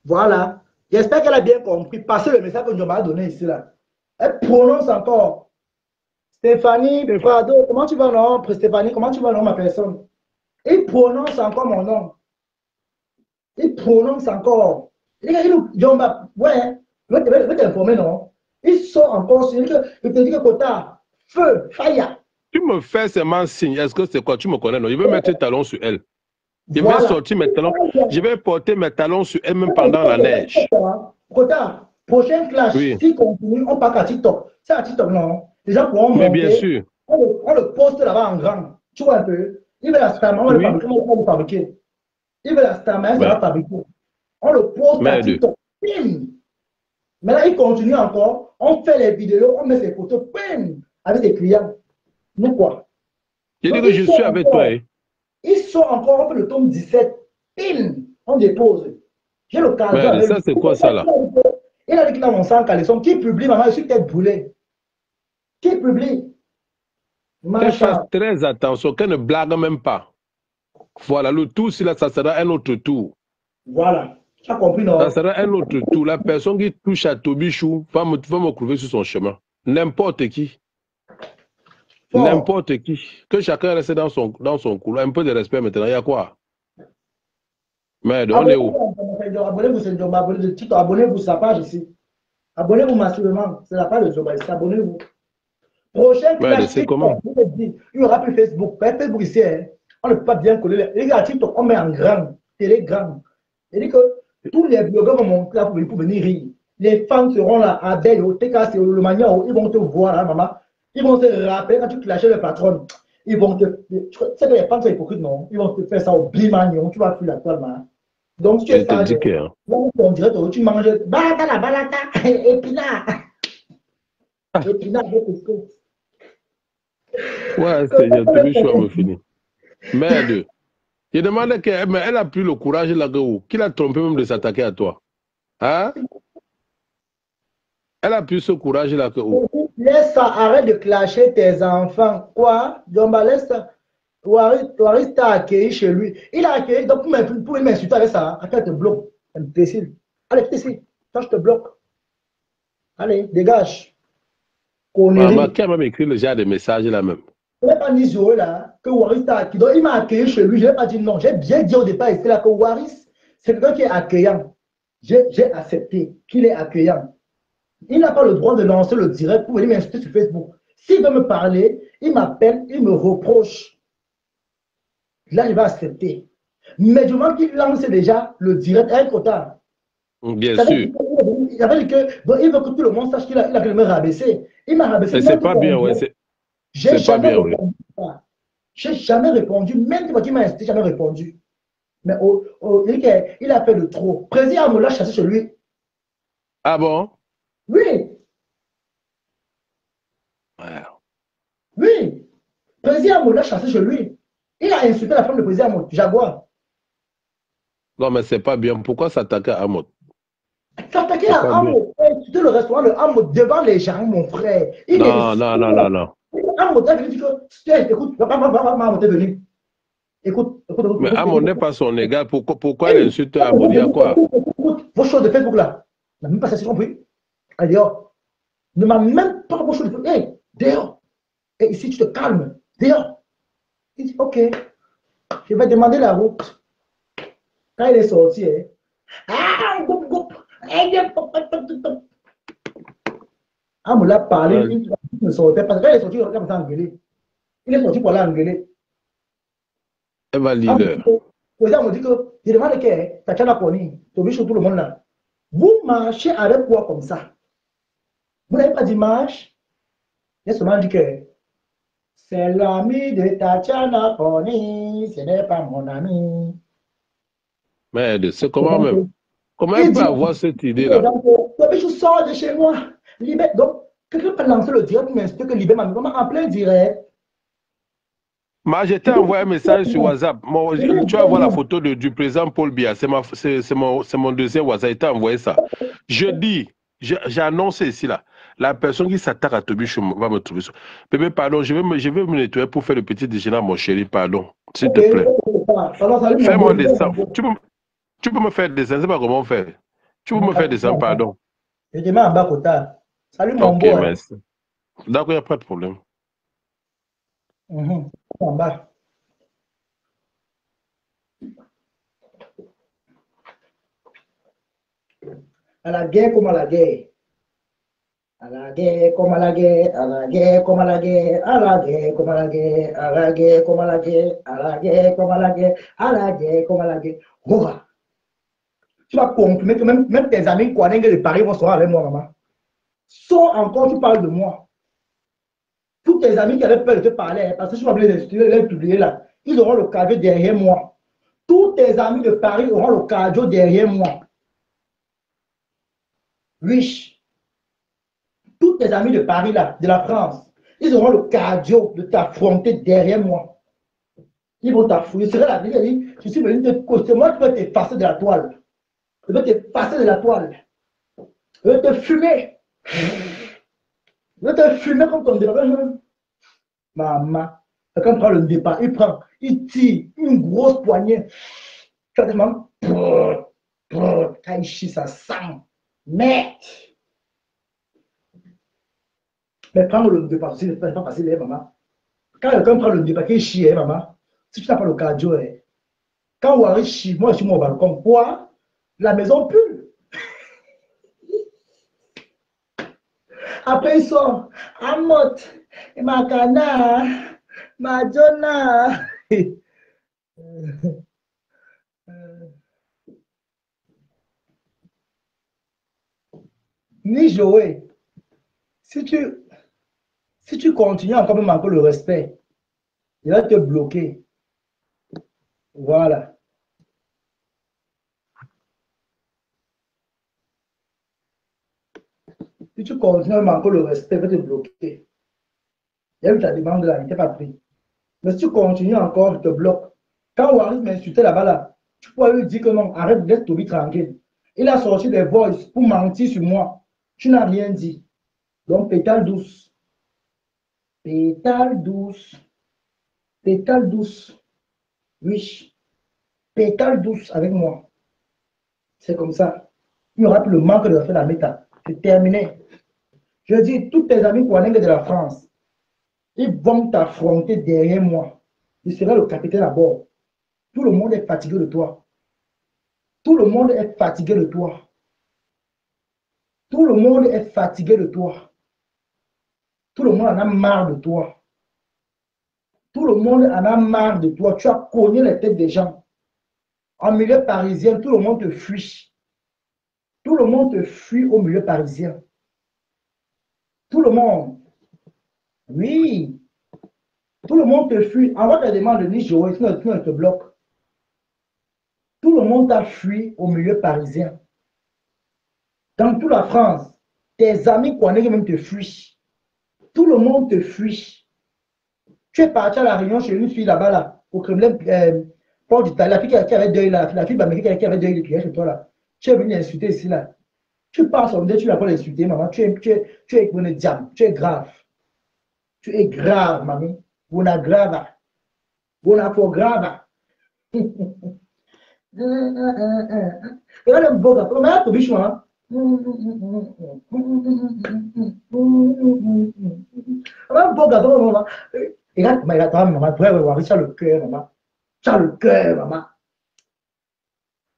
S1: Voilà. J'espère qu'elle a bien compris. Passez le message que je m'ai donné ici là. Elle prononce encore. Stéphanie, pardon, comment tu vas non? Stéphanie, comment tu vas non ma personne? Il prononce encore mon nom. Il prononce encore. Ouais, je vais t'informer, non? Ils sont encore sur. Je te dis que Kota, feu, fire.
S6: Tu me fais seulement signe. Est-ce que c'est quoi? Tu me connais, non? Je vais mettre tes talons sur elle. Je vais sortir mes talons. Je vais porter mes talons sur elle même pendant la neige.
S1: Kota, prochain clash, si continue, on part à TikTok. C'est à TikTok, non? Les gens pourront monter.
S6: Mais bien sûr.
S1: On le poste là-bas en grand. Tu vois un peu? Il veut la stammer, on va le fabriquer. Il veut la stammer, ça va fabriquer. On le poste à TikTok. Bim! Mais là, il continue encore. On fait les vidéos, on met ses photos, bim! Avec des clients. Nous quoi?
S6: Je dis que je suis avec toi.
S1: Ils sont encore, on fait le tome 17. Bim! On dépose. J'ai le cas.
S6: Mais ça, c'est quoi ça là?
S1: Il a dit qu'il a mon sang caleçon. Qui publie, maman, je suis peut-être brûlé. Qui publie?
S6: Qu'elle fasse très attention, qu'elle ne blague même pas. Voilà, le tour, là, ça sera un autre tour.
S1: Voilà, tu as compris, non?
S6: Ça sera un autre tour. La personne qui touche à Toby Chou va me trouver sur son chemin. N'importe qui. N'importe qui. Que chacun reste dans son couloir. Un peu de respect maintenant. Il y a quoi? Mais on est où?
S1: Abonnez-vous sur la page ici. Abonnez-vous massivement. C'est la page de Joba ici. Abonnez-vous. Prochain clash,
S6: comment?
S1: Il y aura plus Facebook. Facebook ici, hein, on ne peut pas bien coller. Les gars, TikTok, on met en grand, télégramme. Il dit que tous les blogueurs vont monter là pour venir rire. Les fans seront là, à Belle, au TK, le Magnan, ils vont te voir là, maman. Ils vont te rappeler quand tu clashes le patron. Ils vont te. Tu sais que les fans sont hypocrites, non? Ils vont te faire ça au blimagnon, tu vas fuir la toile, maman. Donc, si tu es sage, on dirait que tu manges balata la balata, épinard. Épinard,
S6: ouais, Seigneur, tu veux choisir me finir. Merde. Je demandais qu'elle a pris le courage là, qu'il a trompé même de s'attaquer à toi. Hein? Elle a pris ce courage là que.
S1: Laisse ça, arrête de clasher tes enfants. Quoi? Jomba, laisse ça. Waris t'a accueilli chez lui. Il a accueilli, donc pour m'insulter avec ça, après te bloque. Imbécile. Allez, fais ici. Toi, je te bloque. Allez, dégage.
S6: Maman, qui a même écrit le genre de message là même?
S1: Je n'ai pas dit Zoé là, que Waris t'a accueilli. Donc, il m'a accueilli chez lui. Je n'ai pas dit non. J'ai bien dit au départ ici là que Waris, c'est quelqu'un qui est accueillant. J'ai accepté qu'il est accueillant. Il n'a pas le droit de lancer le direct pour venir m'insulter sur Facebook. S'il veut me parler, il m'appelle, il me reproche. Là, il va accepter. Mais du moment qu'il lance déjà le direct à un quota.
S6: Bien sûr.
S1: Il avait dit que donc, il veut que tout le monde sache qu'il a me rabaissé. Il m'a rabaissé.
S6: C'est pas bien, ouais.
S1: J'ai jamais répondu. J'ai jamais répondu. Même quand il m'a insisté, jamais répondu. Mais il a fait de trop. Président me l'a chassé chez lui.
S6: Ah bon?
S1: Oui.
S6: Ouais.
S1: Oui. Président me l'a chassé chez lui. Il a insulté la femme de président Amot, Jaguar.
S6: Non, mais c'est pas bien. Pourquoi s'attaquer à Amot?
S1: S'attaquer à Amot, insulter le restaurant de Amot devant les gens, mon frère.
S6: Non.
S1: Amot a dit que, écoute, Amot est venu. Écoute.
S6: Mais Amot n'est pas son égal. Pourquoi il insulte Amot? Il y a quoi?
S1: Écoute, vos choses de Facebook là. Il n'a même pas cessé compris. Allez, dehors. Ne m'a même pas vos choses de Facebook. Hé, dehors. Et ici, tu te calmes. Dehors. Il dit, ok, je vais demander la route. Quand il est sorti, hein, ah, on me l'a parlé, il ne sortait pas. Quand il est sorti, il a engueulé. Il est sorti pour aller engueuler.
S6: Elle va lire.
S1: Les gens me disent que, je demande que, t'as la pony, tu vis sur tout le monde là. Vous marchez avec quoi comme ça? Vous n'avez pas d'image? Il a seulement dit que c'est l'ami de Tatiana Pony, ce n'est pas mon ami.
S6: Mais c'est comment même? Comment elle peut avoir cette idée-là?
S1: Je sors de chez moi. Donc, quelqu'un peut lancer le direct, mais c'est que Libé m'a en plein direct.
S6: Moi, je t'ai envoyé un message sur WhatsApp. Moi, tu vas voir la photo du président Paul Biya. C'est mon deuxième WhatsApp. Il t'a envoyé ça. Je dis, j'ai annoncé ici, là, la personne qui s'attaque à Toby Chou va me trouver. Bébé, pardon, je vais me nettoyer pour faire le petit déjeuner à mon chéri, pardon. S'il te plaît. Fais-moi un dessin. Tu peux me faire des dessins, c'est pas comment faire. Tu peux me faire des dessins, pardon.
S1: Je demande en bas côté. Salut mon beau.
S6: Ok, merci. D'accord, il n'y a pas de problème.
S1: En bas. À la guerre comme à la guerre. À la guerre comme à la guerre. À la guerre comme à la guerre. À la guerre comme à la guerre. À la guerre comme à la guerre. À la guerre comme à la guerre. À la guerre comme à la guerre. Oura. Tu vas confirmer que même tes amis Kwanenge de Paris vont sortir avec moi, maman. Sors encore, tu parles de moi. Tous tes amis qui avaient peur de te parler, parce que je vais les publier là, ils auront le cadeau derrière moi. Tous tes amis de Paris auront le cadeau derrière moi. Riche. Tous tes amis de Paris là, de la France, ils auront le cadeau de t'affronter derrière moi. Ils vont t'affronter. Je serai là, je suis venu te coster. Moi, je vais t'effacer de la toile. Je vais t'effacer de la toile. Je vais te fumer. Je vais te fumer comme ton départ. Maman, quand on prend le départ, il tire une grosse poignée. Quand il chie, ça sent. Mais prendre le départ, c'est pas facile, maman. Quand quelqu'un prend le départ, il chie, maman, si tu n'as pas le cardio, quand Wari chie, moi je suis mon balcon, quoi? La maison pue. Après, ils sont Amot, Makana, Madonna. Ni Joé. Si tu continues encore même encore le respect, il va te bloquer. Voilà. Si tu continues même encore le respect, il va te bloquer. Il y a eu ta demande là, il n'était pas pris. Mais si tu continues encore, je te bloque. Quand Waris m'insultait là-bas, là, tu pourrais lui dire que non, arrête d'être Toby tranquille. Il a sorti des voices pour mentir sur moi. Tu n'as rien dit. Donc, pétale douce. Pétale douce. Pétale douce. Oui. Pétale douce avec moi. C'est comme ça. Il n'y aura plus le manque de faire la méta. C'est terminé. Je dis, tous tes amis Kwanenge de la France, ils vont t'affronter derrière moi. Je serai le capitaine à bord. Tout le monde est fatigué de toi. Tout le monde est fatigué de toi. Tout le monde est fatigué de toi. Tout le monde en a marre de toi. Tout le monde en a marre de toi. Tu as cogné les têtes des gens. En milieu parisien, tout le monde te fuit. Tout le monde te fuit au milieu parisien. Tout le monde. Oui. Tout le monde te fuit. Envoie ta demande de Nijoé, sinon tu te bloque. Tout le monde t'a fui au milieu parisien. Dans toute la France, tes amis Kwanenge même te fuient. Tout le monde te fuit. Tu es parti à la réunion chez une fille là-bas, là, au Kremlin, Port d'Italie, la fille qui avait deuil là, la fille américaine qui avait deuil de chez toi là. Tu es venu insulter ici là. Tu passes son dé, tu n'as pas insulté, maman. Tu es une diable. Tu es grave. Tu es grave, mamie. Buna grave. Buna pour grave. Regarde le beau gars. Regarde ton bichon, hein. Regarde le beau gars. Regarde, maman. Tu as le cœur, maman. Tu as le cœur, maman.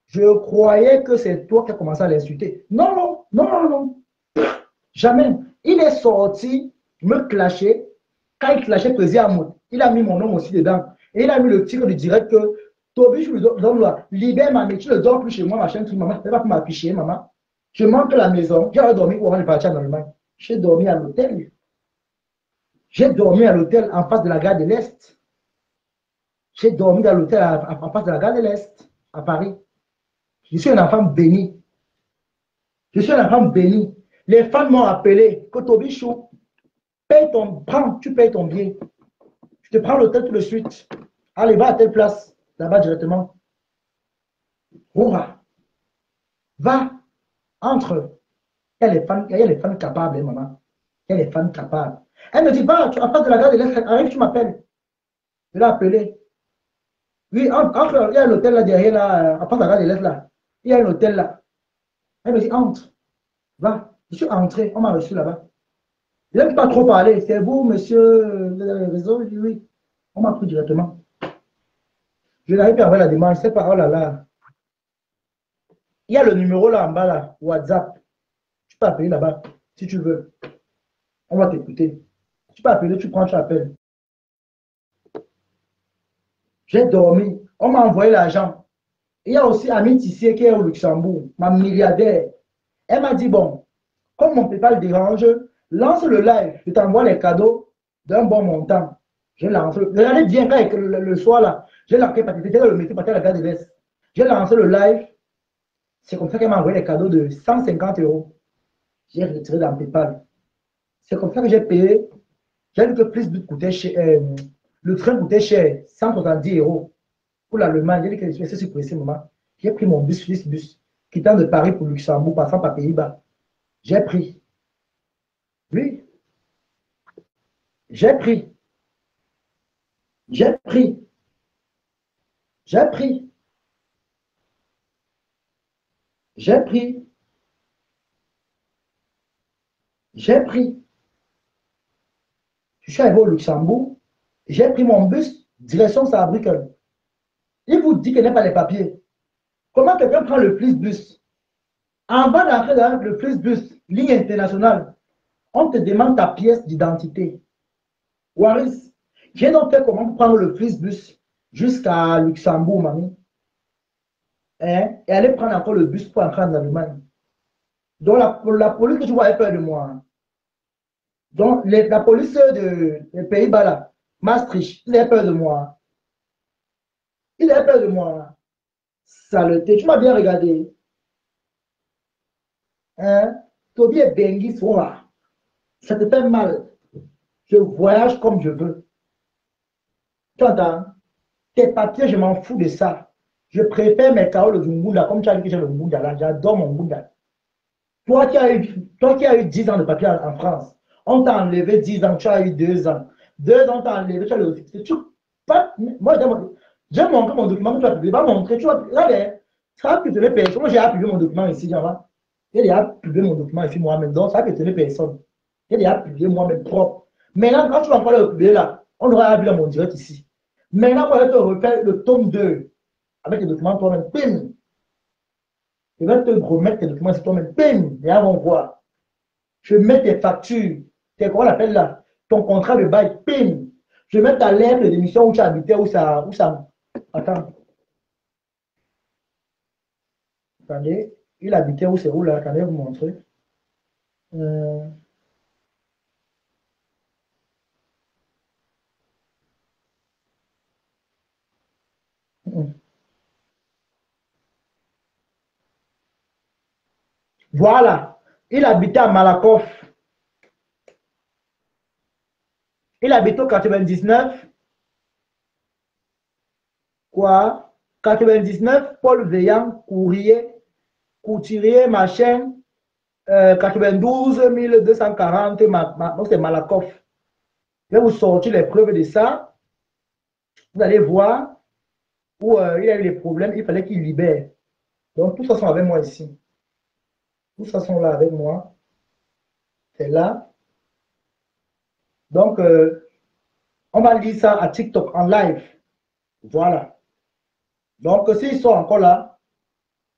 S1: Je croyais que c'est toi qui as commencé à l'insulter. Non, non, non, non, non. Jamais. Il est sorti me clasher. Quand il clashait pesait à moi, il a mis mon nom aussi dedans. Et il a mis le tir de direct que Toby, je lui donne là. Libère ma tu ne dors plus chez moi, machin, tout, maman. Tu ne vas pas m'afficher, maman. Je monte à la maison. J'ai dormi où on est parti en Allemagne. J'ai dormi à l'hôtel. J'ai dormi à l'hôtel en face de la gare de l'Est. J'ai dormi dans l'hôtel en face de la gare de l'Est, à Paris. Je suis un enfant béni. Je suis un enfant béni. Les femmes m'ont appelé que Toby Chou, tu payes ton billet. Je te prends l'hôtel tout de suite. Allez, va à telle place, là-bas directement. Va, entre. Il y a les femmes capables, hein, maman. Il y a les femmes capables. Elle me dit, va, en face de la gare de l'Est, arrive, tu m'appelles. Je l'ai appelé. Oui, entre, il y a un hôtel là derrière, là, en face de la gare de l'Est, là. Il y a un hôtel là. Elle me dit, entre, va. Je suis entré, on m'a reçu là-bas. Je n'aime pas trop parler. C'est vous, monsieur, vous avez raison? Je dis oui. On m'a pris directement. Je n'arrive pas à voir la demande. Je ne sais pas, oh là là. Il y a le numéro là en bas, là, WhatsApp. Tu peux appeler là-bas, si tu veux. On va t'écouter. Tu peux appeler, tu prends, tu appelles. J'ai dormi. On m'a envoyé l'argent. Il y a aussi Ami Tissier qui est au Luxembourg, ma milliardaire. Elle m'a dit, bon, comme mon PayPal dérange, lance le live. Je t'envoie les cadeaux d'un bon montant. Je lance. Regardez bien quand le soir là, j'ai lancé le métier par la gare de l'Est. J'ai lancé le live. C'est comme ça qu'elle m'a envoyé les cadeaux de 150 €. J'ai retiré dans PayPal. C'est comme ça que j'ai payé. J'ai vu que plus de coûtait cher. Le train coûtait cher, 170 € pour l'Allemagne. J'ai dit que je suis suppressé, maman. J'ai pris mon bus, quittant de Paris pour Luxembourg, passant par Pays-Bas. J'ai pris. Oui. J'ai pris. J'ai pris. J'ai pris. J'ai pris. J'ai pris. Je suis arrivé au Luxembourg. J'ai pris mon bus, direction Saarbrücken. Il vous dit qu'il n'y a pas les papiers. Comment quelqu'un prend le Flixbus? En bas d'entrer dans le Flixbus, ligne internationale, on te demande ta pièce d'identité. Waris, j'ai donc fait comment prendre le Flixbus jusqu'à Luxembourg, mamie. Hein? Et aller prendre encore le bus pour entrer en Allemagne. Donc la police que tu vois a peur de moi. Donc la police des Pays-Bas là, Maastricht, il a peur de moi. Il a peur de moi. Saleté, tu m'as bien regardé. Hein? Toby et Bengi sont là. Ça te fait mal. Je voyage comme je veux. Tu entends? Tes papiers, je m'en fous de ça. Je préfère mes carreaux de Mbunda, comme tu as dit que j'ai le Mbunda là. J'adore mon Mbunda. Toi qui as eu 10 ans de papier en France, on t'a enlevé 10 ans, tu as eu 2 ans. 2 ans, on t'a enlevé, tu as le. Moi, j'ai montré mon document, tu as publié, pas montré, tu vois, regardez, ça a pu te personne. Moi, j'ai publié mon document ici, j'en j'ai déjà publié mon document ici moi-même, donc ça a pu te personne. J'ai déjà publié moi-même propre. Maintenant, quand tu vas encore le publier là, on aura vu mon direct ici. Maintenant, on va te refaire le tome 2 avec les documents toi-même. Pim! Je vais te remettre tes documents sur toi-même. Pim! Et on voit. Je mets tes factures, comment on appelle là? Ton contrat de bail. Pim! Je mets ta lettre d'émission où tu habitais, où ça. Attends. Attendez. Il habitait où c'est où là? Attendez, vous montrer. Voilà. Il habitait à Malakoff. Il habite au 99. Quoi? 99, Paul Veillant, Couturier, machin. 92 240, c'est Malakoff. Je vais vous sortir les preuves de ça. Vous allez voir où il a eu des problèmes. Il fallait qu'il libère. Donc, tout ça sont avec moi ici. Tout ça sont là avec moi. C'est là. Donc, on va lire ça à TikTok en live. Voilà. Donc, s'ils sont encore là,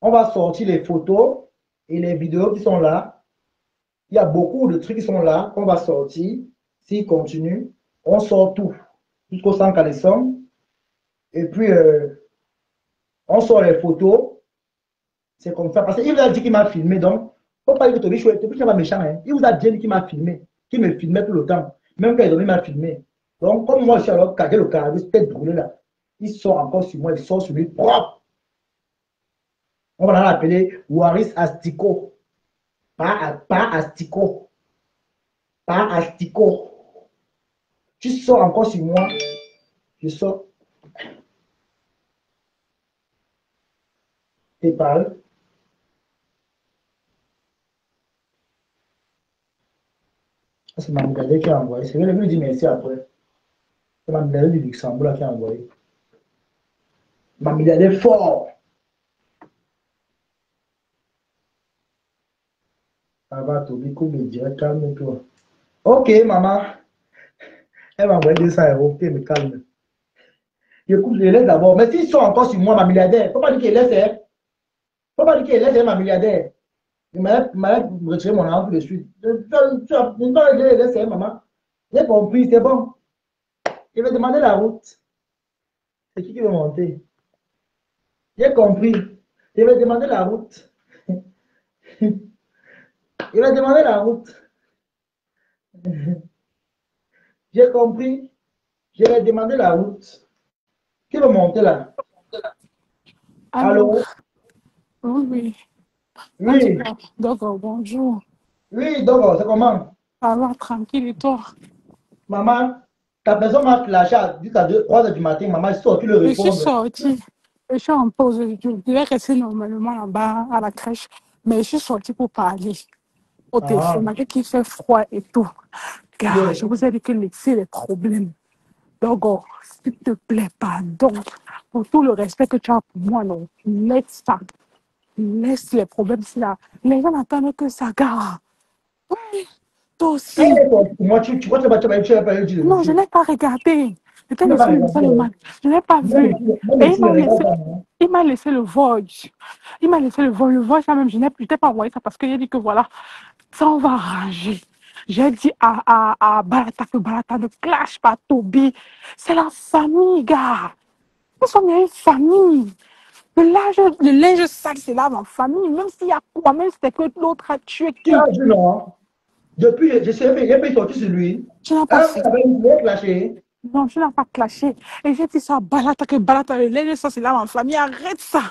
S1: On va sortir les photos et les vidéos qui sont là. Il y a beaucoup de trucs qui sont là qu'on va sortir. S'il continue, on sort tout jusqu'au 100 caleçons. Et puis, on sort les photos. C'est comme ça. Parce qu'il vous a dit qu'il m'a filmé. Donc, il ne faut pas dire que Toby Chouette n'est pas méchant. Hein. Il vous a dit qu'il m'a filmé. Qu'il me filmait tout le temps. Même quand il m'a filmé. Donc, comme moi, je suis alors le carré, tête brûlée là. Il sort encore sur moi. Il sort sur lui propre. On va l'appeler Waris Astico. Pas Astico. Pas Astico. Tu sors encore sur moi. Je sors. Tu parles. C'est ma milliardaire qui a envoyé. C'est vrai, lui dit merci après. C'est ma milliardaire du Luxembourg qui a envoyé. Ma milliardaire fort. Ça va, Toby, coupe le direct, calme-toi. Ok, maman. Elle m'a envoyé 200 €. Ok, me calme. Je coupe, je laisse d'abord. Mais s'ils sont encore sur moi, ma milliardaire, il ne faut pas dire qu'il laisse. Il ne faut pas dire qu'il laisse, ma milliardaire. Il m'a retiré mon argent tout de suite. Je ne vais pas laisser, maman. J'ai compris, c'est bon. Il va demander la route. C'est qui veut monter? J'ai compris. Il va demander la route. Il va demander la route. J'ai compris. Je vais demander la route. Qui veut monter là? Allô?
S7: Oui.
S1: Oui.
S7: Donc, bonjour.
S1: Oui, donc, c'est comment?
S7: Ça va, tranquille, et toi?
S1: Maman, ta personne m'a flashé jusqu'à 3 h du matin. Maman, je sors, tu le
S7: Je suis
S1: réponds.
S7: sortie. Je suis en pause. Je devais rester normalement là-bas à la crèche. Mais je suis sortie pour parler au téléphone. Malgré qu'il fait froid et tout. Car je vous ai dit que c'est les problèmes. Donc, s'il te plaît, pardon. Pour tout le respect que tu as pour moi, non. Laisse ça. Laisse les problèmes là. Les gens n'attendent que ça, gars. Oui, toi aussi.
S1: Moi, tu crois que tu vas pas dire.
S7: Non, je n'ai pas regardé. Je t'ai laissé le message normal. Je n'ai pas vu. Et il m'a laissé le voice. Il m'a laissé le voice. Le voice, là même, je n'ai pas envoyé ça parce qu'il a dit que voilà, ça, on va arranger. J'ai dit à Balata que Balata ne clash pas Toby. C'est la famille, gars. Nous sommes une famille. Le linge sale, c'est là en famille. Même s'il y a quoi, même si c'est que l'autre a tué qui.
S1: Non. Depuis, je sais pas, il a pas sorti sur lui.
S7: Tu n'as pas fait.
S1: Clashé.
S7: Non, tu n'as pas clashé. Et j'ai dit ça à Balata, que Balata, le linge sale, c'est là en famille. Arrête ça.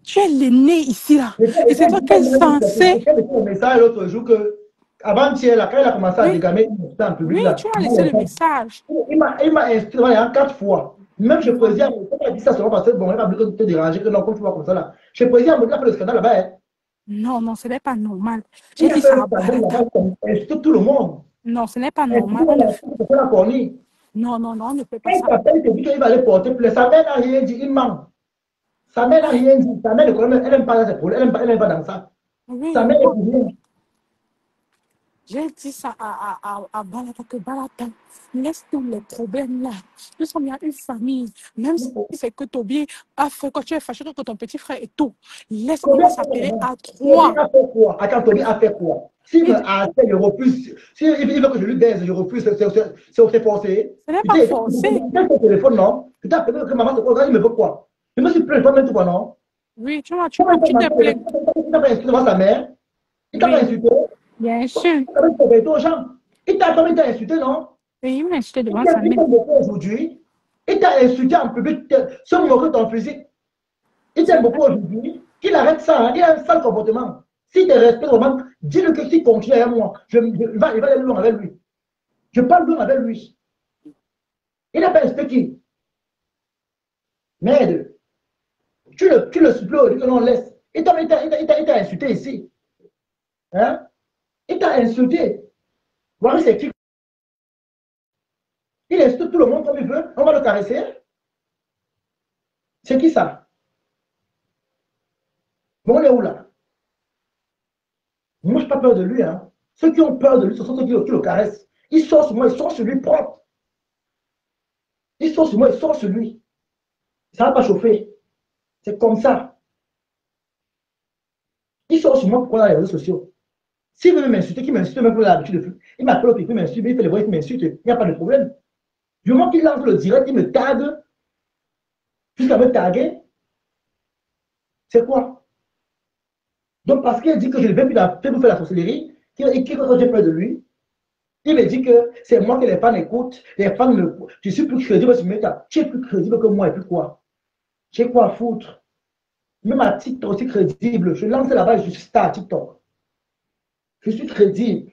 S7: Tu es l'aîné ici, là. Et c'est toi qui es censé.
S1: J'ai laissé un message l'autre jour que, avant-hier, là, quand il a commencé à dégamer en public,
S7: oui,
S1: là,
S7: tu as laissé le message.
S1: Il m'a inscrit 4 fois. Même je prédis, on pas dit ça seulement parce que bon, il va te déranger, que non, comme tu vois comme ça là. Je prédis à me dire le scandale là-bas. Hein.
S7: Non, ce n'est pas normal. J'ai dit ça à Balata.
S1: Tout le monde.
S7: Non, ce n'est pas normal. Non, on ne fait pas ça.
S1: Il te dit qu'il va aller porter plainte. Sa mère n'a rien dit, il ment. Sa mère n'a rien dit. Sa mère, elle n'aime pas ses problèmes, elle n'aime pas dans ça.
S7: Oui.
S1: Sa mère est pour rien.
S7: J'ai dit ça à Balata, que Balata, laisse tous les problèmes là. Nous sommes bien une famille. Même si c'est que Toby a fait, quand tu es fâché contre ton petit frère et tout, laisse-moi s'appeler à 3.
S1: Attends, Toby a fait quoi? S'il me harcèle, je refuse. S'il veut que je lui baise, je refuse. C'est forcé.
S7: Ce n'est pas forcé.
S1: Tu as ton téléphone, non? Tu t'as appelé que maman se regarde, il me veut quoi? Je me suis plaint toi-même, tu vois, non?
S7: Oui, tu t'es plaint.
S1: Il t'a pas insulté devant sa mère? Il t'a pas insulté?
S7: Bien sûr.
S1: Il t'a insulté, non?
S7: Oui, il m'a insulté devant sa mère.
S1: Aujourd'hui, il t'a insulté en public, sans moquer de ton physique. Il t'aime beaucoup aujourd'hui. Qu'il arrête ça, hein? Il a un sale comportement. S'il te respecte vraiment, dis-le que s'il continue avec moi, il va aller loin avec lui. Je parle loin avec lui. Il n'a pas insulté qui? Merde. Tu le supplores, que l'on laisse. Il t'a insulté ici. Hein? Il t'a insulté. Voilà, c'est qui? Il insulte tout le monde comme il veut. On va le caresser. C'est qui ça? Bon, on est où là? Moi, je n'ai pas peur de lui. Hein. Ceux qui ont peur de lui, ce sont ceux qui le caressent. Ils sortent sur moi, ils sortent sur lui propre. Ils sortent sur moi, ils sortent sur lui. Ça ne va pas chauffer. C'est comme ça. sur moi pourquoi dans les réseaux sociaux. S'il veut m'insulter, qu'il m'insulte même pour l'habitude de faire. Il m'appelle, il peut m'insulter, il fait les voix, il m'insulte, il n'y a pas de problème. Du moment qu'il lance le direct, il me tague, jusqu'à me taguer, c'est quoi? Donc, parce qu'il dit que je ne vais plus faire la sorcellerie, qu'il quand j'ai peur de lui, il me dit que c'est moi que les fans écoutent, les fans me. Je suis plus crédible sur Meta. Tu es plus crédible que moi et puis quoi? J'ai quoi à foutre? Même à TikTok aussi crédible. Je lance là-bas, je suis star à TikTok. Je suis crédible.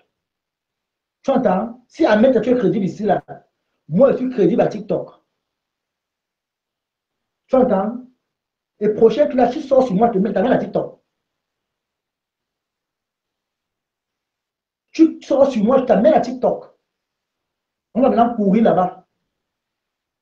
S1: Tu entends? Si à Meta tu es crédible ici, là, moi je suis crédible à TikTok. Tu entends? Et prochain, là, tu sors sur moi, tu t'amènes à TikTok. Tu sors sur moi, je t'amène à TikTok. On va maintenant courir là-bas.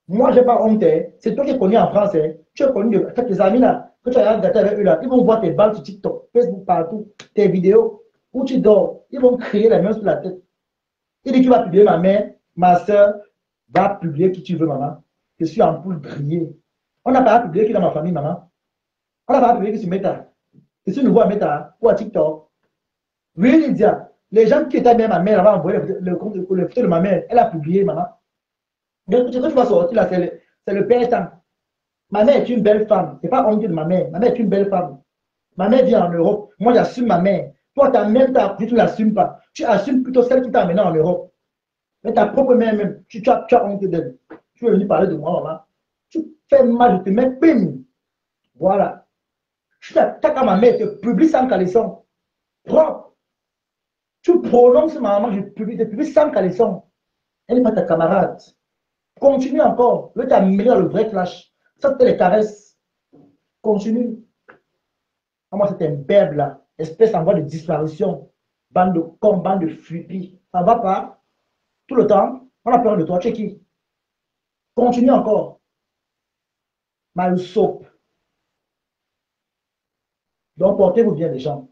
S1: Moi, je n'ai pas honte. C'est toi qui es connu en France. Tu es connu de tes amis là, que tu as gâté avec eux là. Ils vont voir tes balles sur TikTok, Facebook, partout, tes vidéos, où tu dors. Ils vont créer les mains sur la tête. Il dit qu'il va publier ma mère, ma soeur, va publier qui tu veux, maman. Je suis en poule grillée. On n'a pas publié qui dans ma famille, maman. On n'a pas publié qui sur Meta. Je suis nouveau à Meta ou à TikTok. Oui, Lydia. Les gens qui étaient bien ma mère, elle va envoyer le photo de ma mère. Elle a publié, maman. Donc, ce que tu vas sortir là, c'est le père temps. Ma mère est une belle femme. Ce n'est pas honte de ma mère. Ma mère est une belle femme. Ma mère vient en Europe. Moi, j'assume ma mère. Toi, ta mère t'a appris, tu ne l'assumes pas. Tu assumes plutôt celle qui t'a amené en Europe. Mais ta propre mère même, tu as honte d'elle. Tu es venu parler de moi, maman. Tu fais mal, je te mets peine. Voilà. Tu t'attaques à ma mère, tu publies sans caleçon. Propre. Tu prononces ma maman, je publie sans caleçon. Elle n'est pas ta camarade. Continue encore. Je vais t'amener dans le vrai clash. Ça, c'était les caresses. Continue. Moi, c'était un bèbe là. Espèce en voie de disparition. Bande de cons, bande de flippies. Ça ne va pas. Tout le temps, on a peur de toi. Tu es qui? Continue encore. My soap. Donc, portez-vous bien, les gens.